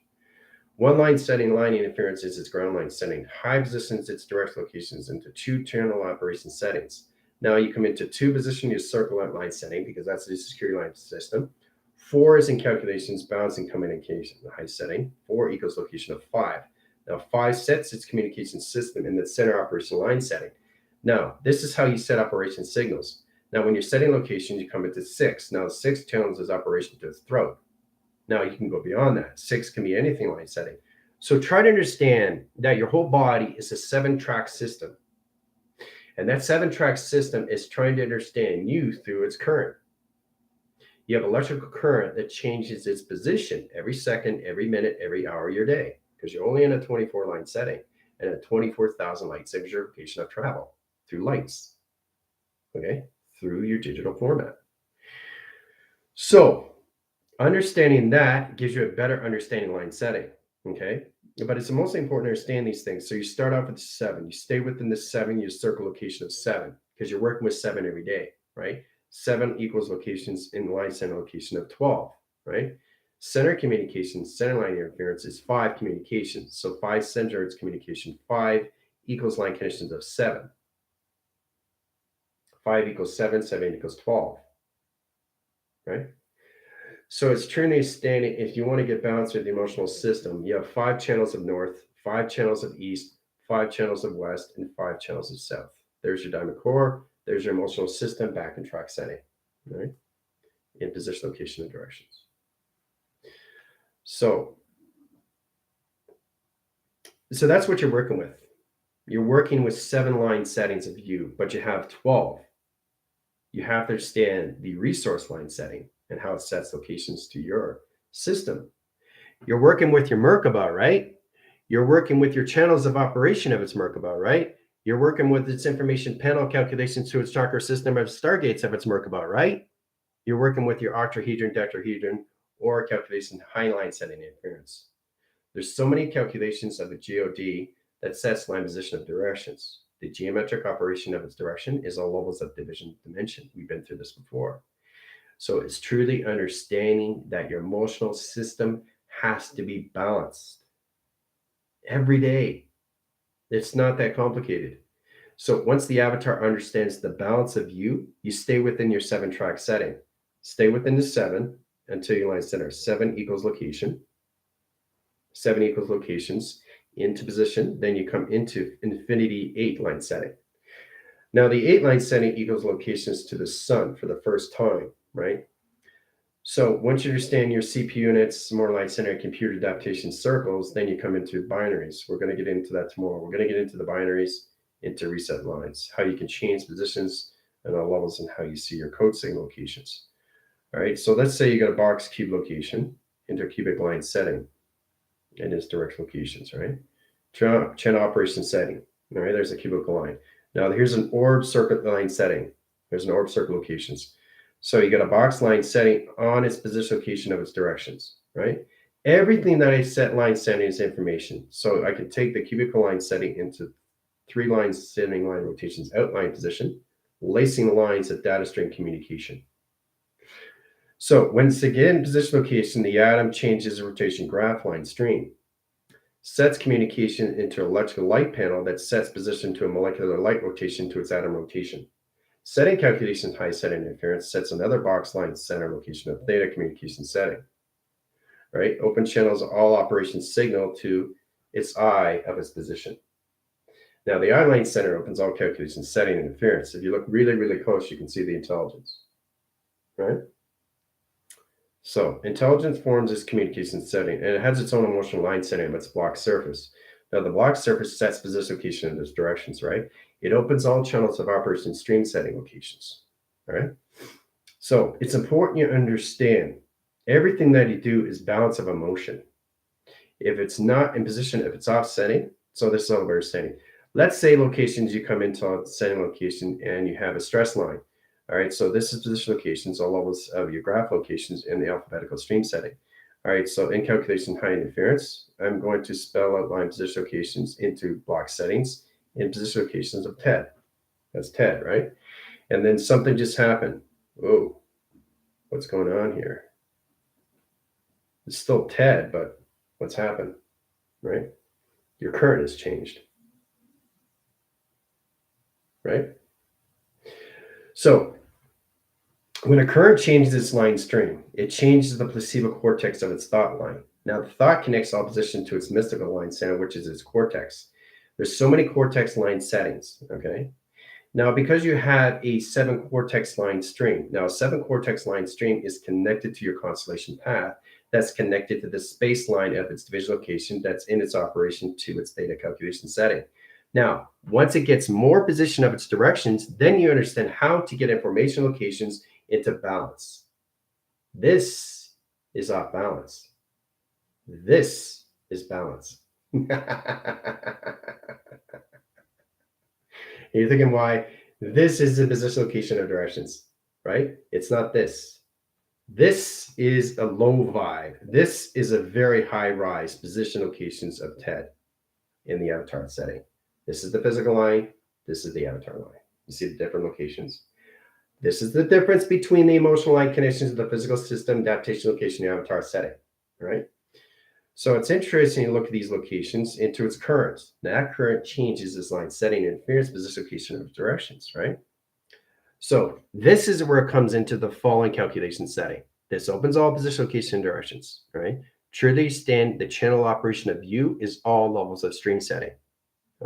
One line setting, line interference is its ground line setting. High positions its direct locations into 2 channel operation settings. Now you come into 2 position, you circle that line setting because that's the security line system. 4 is in calculations, balancing communication, the high setting. 4 equals location of 5. Now 5 sets its communication system in the center operation line setting. Now, this is how you set operation signals. Now, when you're setting locations, you come into 6. Now, 6 channels is operation to the throat. Now, you can go beyond that. 6 can be anything line setting. So try to understand that your whole body is a 7-track system. And that 7-track system is trying to understand you through its current. You have electrical current that changes its position every second, every minute, every hour of your day, because you're only in a 24-line setting and a 24,000 light signature location of travel through lights, okay, through your digital format. So understanding that gives you a better understanding line setting, okay? But it's most important to understand these things. So you start off with 7. You stay within the 7, you circle location of 7, because you're working with 7 every day, right? 7 equals locations in line center location of 12, right? Center communication, center line interference is 5 communications. So 5 center its communication. 5 equals line connections of 7. 5 equals 7, 7 equals 12, right? So it's truly standing, if you want to get balance with the emotional system, you have 5 channels of north, 5 channels of east, 5 channels of west, and 5 channels of south. There's your diamond core, there's your emotional system back in track setting, right? In position, location, and directions. So that's what you're working with. You're working with 7 line settings of you, but you have 12. You have to understand the resource line setting and how it sets locations to your system. You're working with your Merkaba, right? You're working with your channels of operation of its Merkaba, right? You're working with its information panel calculations to its chakra system of stargates of its Merkaba, right? You're working with your octahedron, tetrahedron, or calculation highline setting interference. There's so many calculations of the GOD that sets line position of directions. The geometric operation of its direction is all levels of division dimension. We've been through this before. So it's truly understanding that your emotional system has to be balanced every day. It's not that complicated. So once the avatar understands the balance of you, you stay within your 7-track setting. Stay within the 7 until you line center. 7 equals location. 7 equals locations into position. Then you come into infinity 8 line setting. Now the 8 line setting equals locations to the sun for the first time, right? So once you understand your CPU units, more line center computer adaptation circles, then you come into binaries. We're going to get into that tomorrow. We're going to get into the binaries, into reset lines, how you can change positions and all levels, and how you see your code signal locations. All right, so let's say you got a box cube location into a cubic line setting and its direct locations, right? Channel operation setting. All right, there's a cubical line. Now here's an orb circuit line setting. There's an orb circle locations. So you got a box line setting on its position location of its directions, right? Everything that I set line setting is information. So I can take the cubical line setting into 3 lines setting line rotations outline position, lacing the lines of data string communication. So once again, position location, the atom changes the rotation graph line stream, sets communication into an electrical light panel that sets position to a molecular light rotation to its atom rotation. Setting calculations high setting interference sets another box line center location of theta communication setting. Right? Open channels all operations signal to its eye of its position. Now the eye line center opens all calculations setting interference. If you look really, really close, you can see the intelligence. Right? So intelligence forms its communication setting, and it has its own emotional line setting of its block surface. Now the block surface sets position location in those directions, right? It opens all channels of operation stream setting locations, all right? So it's important you understand everything that you do is balance of emotion. If it's not in position, if it's off setting, so this is all about setting. Let's say locations, you come into a setting location and you have a stress line. All right, so this is position locations, all levels of your graph locations in the alphabetical stream setting. All right, so in calculation high interference, I'm going to spell out line position locations into block settings in position locations of TED. That's TED, right? And then something just happened. Whoa, what's going on here? It's still TED, but what's happened, right? Your current has changed, right? So when a current changes its line stream, it changes the placebo cortex of its thought line. Now, the thought connects opposition to its mystical line center, which is its cortex. There's so many cortex line settings, okay? Now, because you have a 7 cortex line stream, now a 7 cortex line stream is connected to your constellation path, that's connected to the space line of its division location that's in its operation to its theta calculation setting. Now, once it gets more position of its directions, then you understand how to get information locations into balance. This is off balance. This is balance. You're thinking why this is the position location of directions, right? It's not this. This is a low vibe. This is a very high rise position locations of TED in the avatar setting. This is the physical line. This is the avatar line. You see the different locations. This is the difference between the emotional line connections of the physical system, adaptation location, and avatar setting, right? So it's interesting to look at these locations into its currents. Now that current changes its line setting and interference position location of directions, right? So this is where it comes into the following calculation setting. This opens all position location and directions, right? Truly stand the channel operation of you is all levels of stream setting,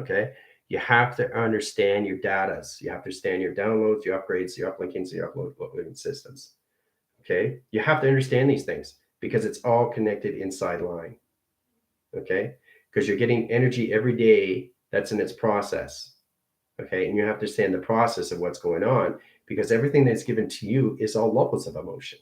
okay? You have to understand your data. You have to understand your downloads, your upgrades, your uplinkings, your uploading systems. Okay. You have to understand these things because it's all connected inside line. Okay. Because you're getting energy every day that's in its process. Okay. And you have to understand the process of what's going on because everything that's given to you is all levels of emotion.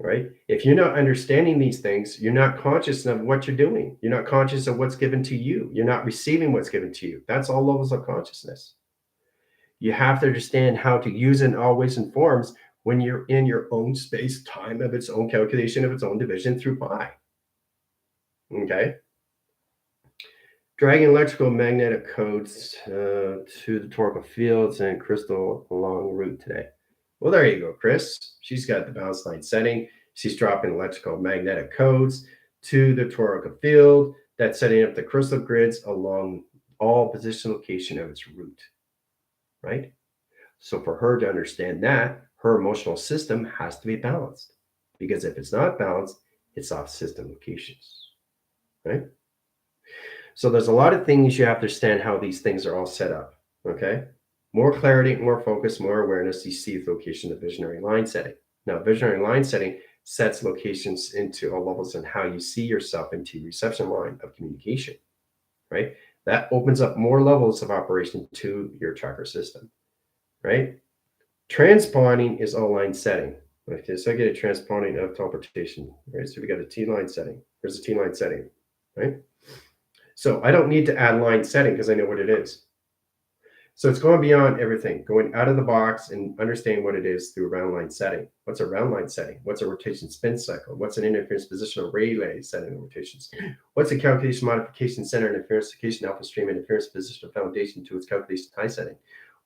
right? If you're not understanding these things, you're not conscious of what you're doing. You're not conscious of what's given to you. You're not receiving what's given to you. That's all levels of consciousness. You have to understand how to use it in all ways and forms when you're in your own space time of its own calculation of its own division through pi. Okay. Dragging electrical magnetic codes to the torque fields and crystal along route today. Well, there you go, Chris. She's got the balance line setting. She's dropping electrical magnetic codes to the toric field that's setting up the crystal grids along all position location of its route, right? So for her to understand that, her emotional system has to be balanced, because if it's not balanced, it's off system locations, right? So there's a lot of things you have to understand how these things are all set up, okay? More clarity, more focus, more awareness, you see the location of visionary line setting. Now, visionary line setting sets locations into all levels and how you see yourself into reception line of communication, right? That opens up more levels of operation to your chakra system, right? Transponding is all line setting. Okay, so I get a transponding of teleportation, right? So we got a T line setting. There's a T line setting, right? So I don't need to add line setting because I know what it is. So it's going beyond everything, going out of the box and understanding what it is through a round line setting. What's a round line setting? What's a rotation spin cycle? What's an interference positional relay setting of rotations? What's a calculation modification center interference location alpha stream interference positional foundation to its calculation high setting?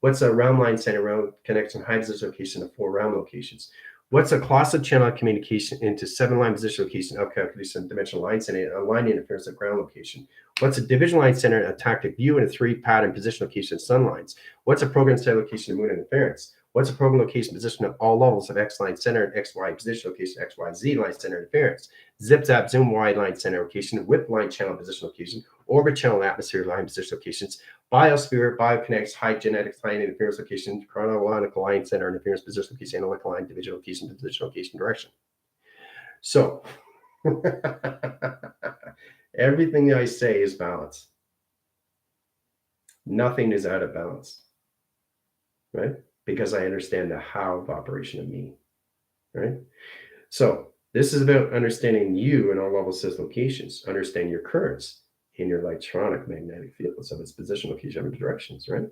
What's a round line center round connection high position location of 4 round locations? What's a closet channel communication into 7 line position location of calculation dimensional line setting and line interference of ground location? What's a division line center, a tactic view, and a 3 pattern position location of sun lines? What's a program center location of moon interference? What's a program location position of all levels of X line center and XY position location, XYZ line center interference? Zip zap zoom Y line center location, whip line channel position location, orbit channel atmosphere line position locations, biosphere, bioconnects, high genetics line interference location, chronological line center interference position location, analytical line division location, position location direction. So everything I say is balanced. Nothing is out of balance, right? Because I understand the how of operation of me, right? So this is about understanding you in all level system locations, understand your currents in your electronic magnetic fields of its position, location, and directions, right?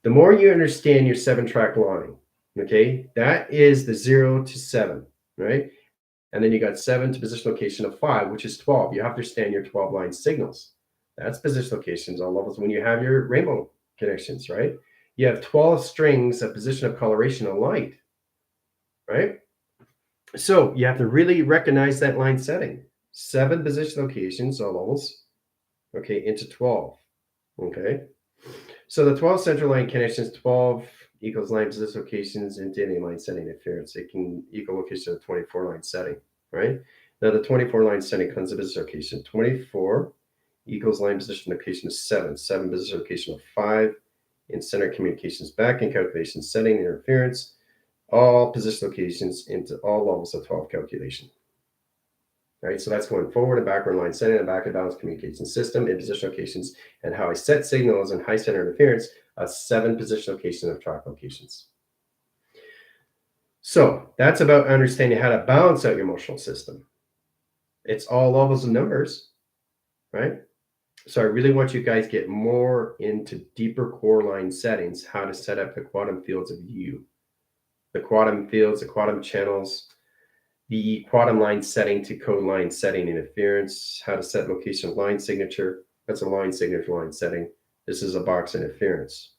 The more you understand your 7-track line, okay, that is the 0 to 7, right? And then you got 7 to position location of 5, which is 12. You have to understand your 12 line signals. That's position locations on levels when you have your rainbow connections, right? You have 12 strings of position of coloration of light, right? So you have to really recognize that line setting. 7 position locations on levels, okay, into 12, okay? So the 12 central line connections, 12 equals line position locations into any line setting interference. It can equal location of 24 line setting, right? Now the 24 line setting comes to position location. 24 equals line position location of 7, 7 position location of 5, in center communications back in calculation setting interference, all position locations into all levels of 12 calculation. Right, so that's going forward and backward line setting and back and balance communication system in position locations, and how I set signals and high center interference of 7 position locations of track locations. So that's about understanding how to balance out your emotional system. It's all levels of numbers, right? So I really want you guys to get more into deeper core line settings, how to set up the quantum fields of you, the quantum fields, the quantum channels, the quantum line setting to code line setting interference, how to set location of line signature. That's a line signature line setting. This is a box interference.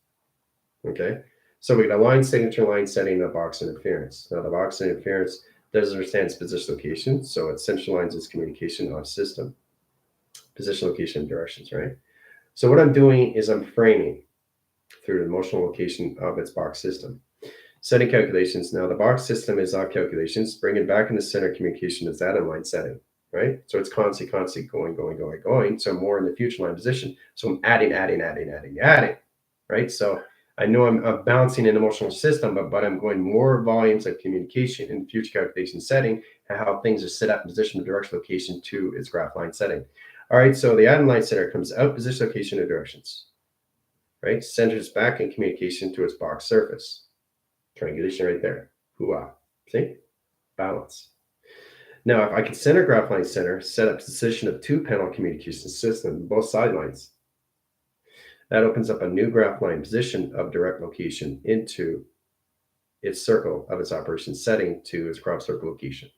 Okay. So we got a line signature line setting and a box interference. Now the box interference doesn't understand its position location. So it centralizes its communication off system, position location directions, right? So what I'm doing is I'm framing through the emotional location of its box system. Setting calculations. Now the box system is off calculations, bringing back in the center communication is that inline setting, right? So it's constantly going. So more in the future line position. So I'm adding, right? So I know I'm balancing an emotional system, but I'm going more volumes of communication in future calculation setting and how things are set up in position of direction location to its graph line setting. All right, so the add line center comes out position location of directions, right? Centers back in communication to its box surface. Triangulation right there. Hoo-ah. See? balance. Now, if I can center graph line center, set up position of 2-panel communication system, both sidelines, that opens up a new graph line position of direct location into its circle of its operation setting to its crop circle location.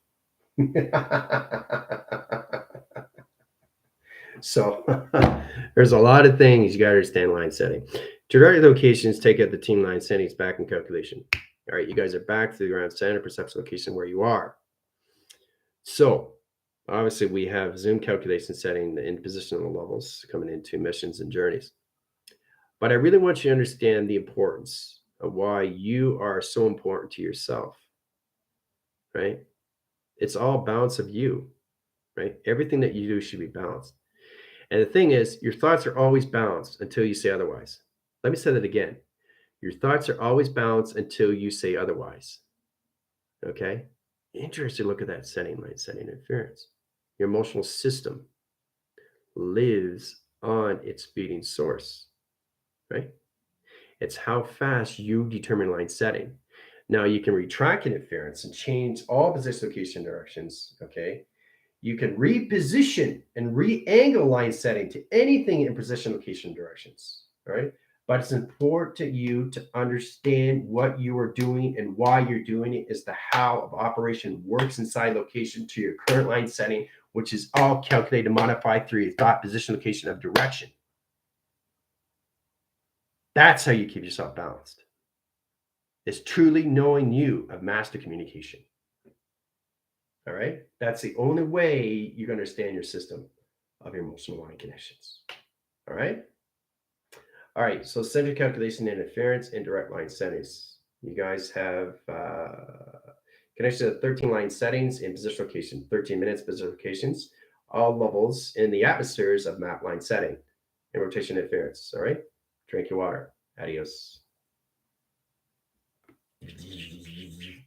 So there's a lot of things you got to understand line setting. Direct locations take out the team line settings back in calculation. All right, you guys are back to the ground center perception location where you are. So obviously we have zoom calculation setting in positional levels coming into missions and journeys. But I really want you to understand the importance of why you are so important to yourself, right? It's all balance of you, right? Everything that you do should be balanced. And the thing is, your thoughts are always balanced until you say otherwise. Let me say that again. Your thoughts are always balanced until you say otherwise. Okay? Interesting look at that setting, line setting interference. Your emotional system lives on its feeding source, right? It's how fast you determine line setting. Now you can retract interference and change all position location directions, okay? You can reposition and re-angle line setting to anything in position location directions, right? But it's important to you to understand what you are doing and why you're doing it is the how of operation works inside location to your current line setting, which is all calculated and modified through your thought position location of direction. That's how you keep yourself balanced. It's truly knowing you of master communication. All right. That's the only way you can understand your system of your emotional line connections. All right. All right. So center calculation interference and direct line settings. You guys have connection to 13 line settings in position location, 13 minutes position locations, all levels in the atmospheres of map line setting and rotation interference. All right. Drink your water. Adios.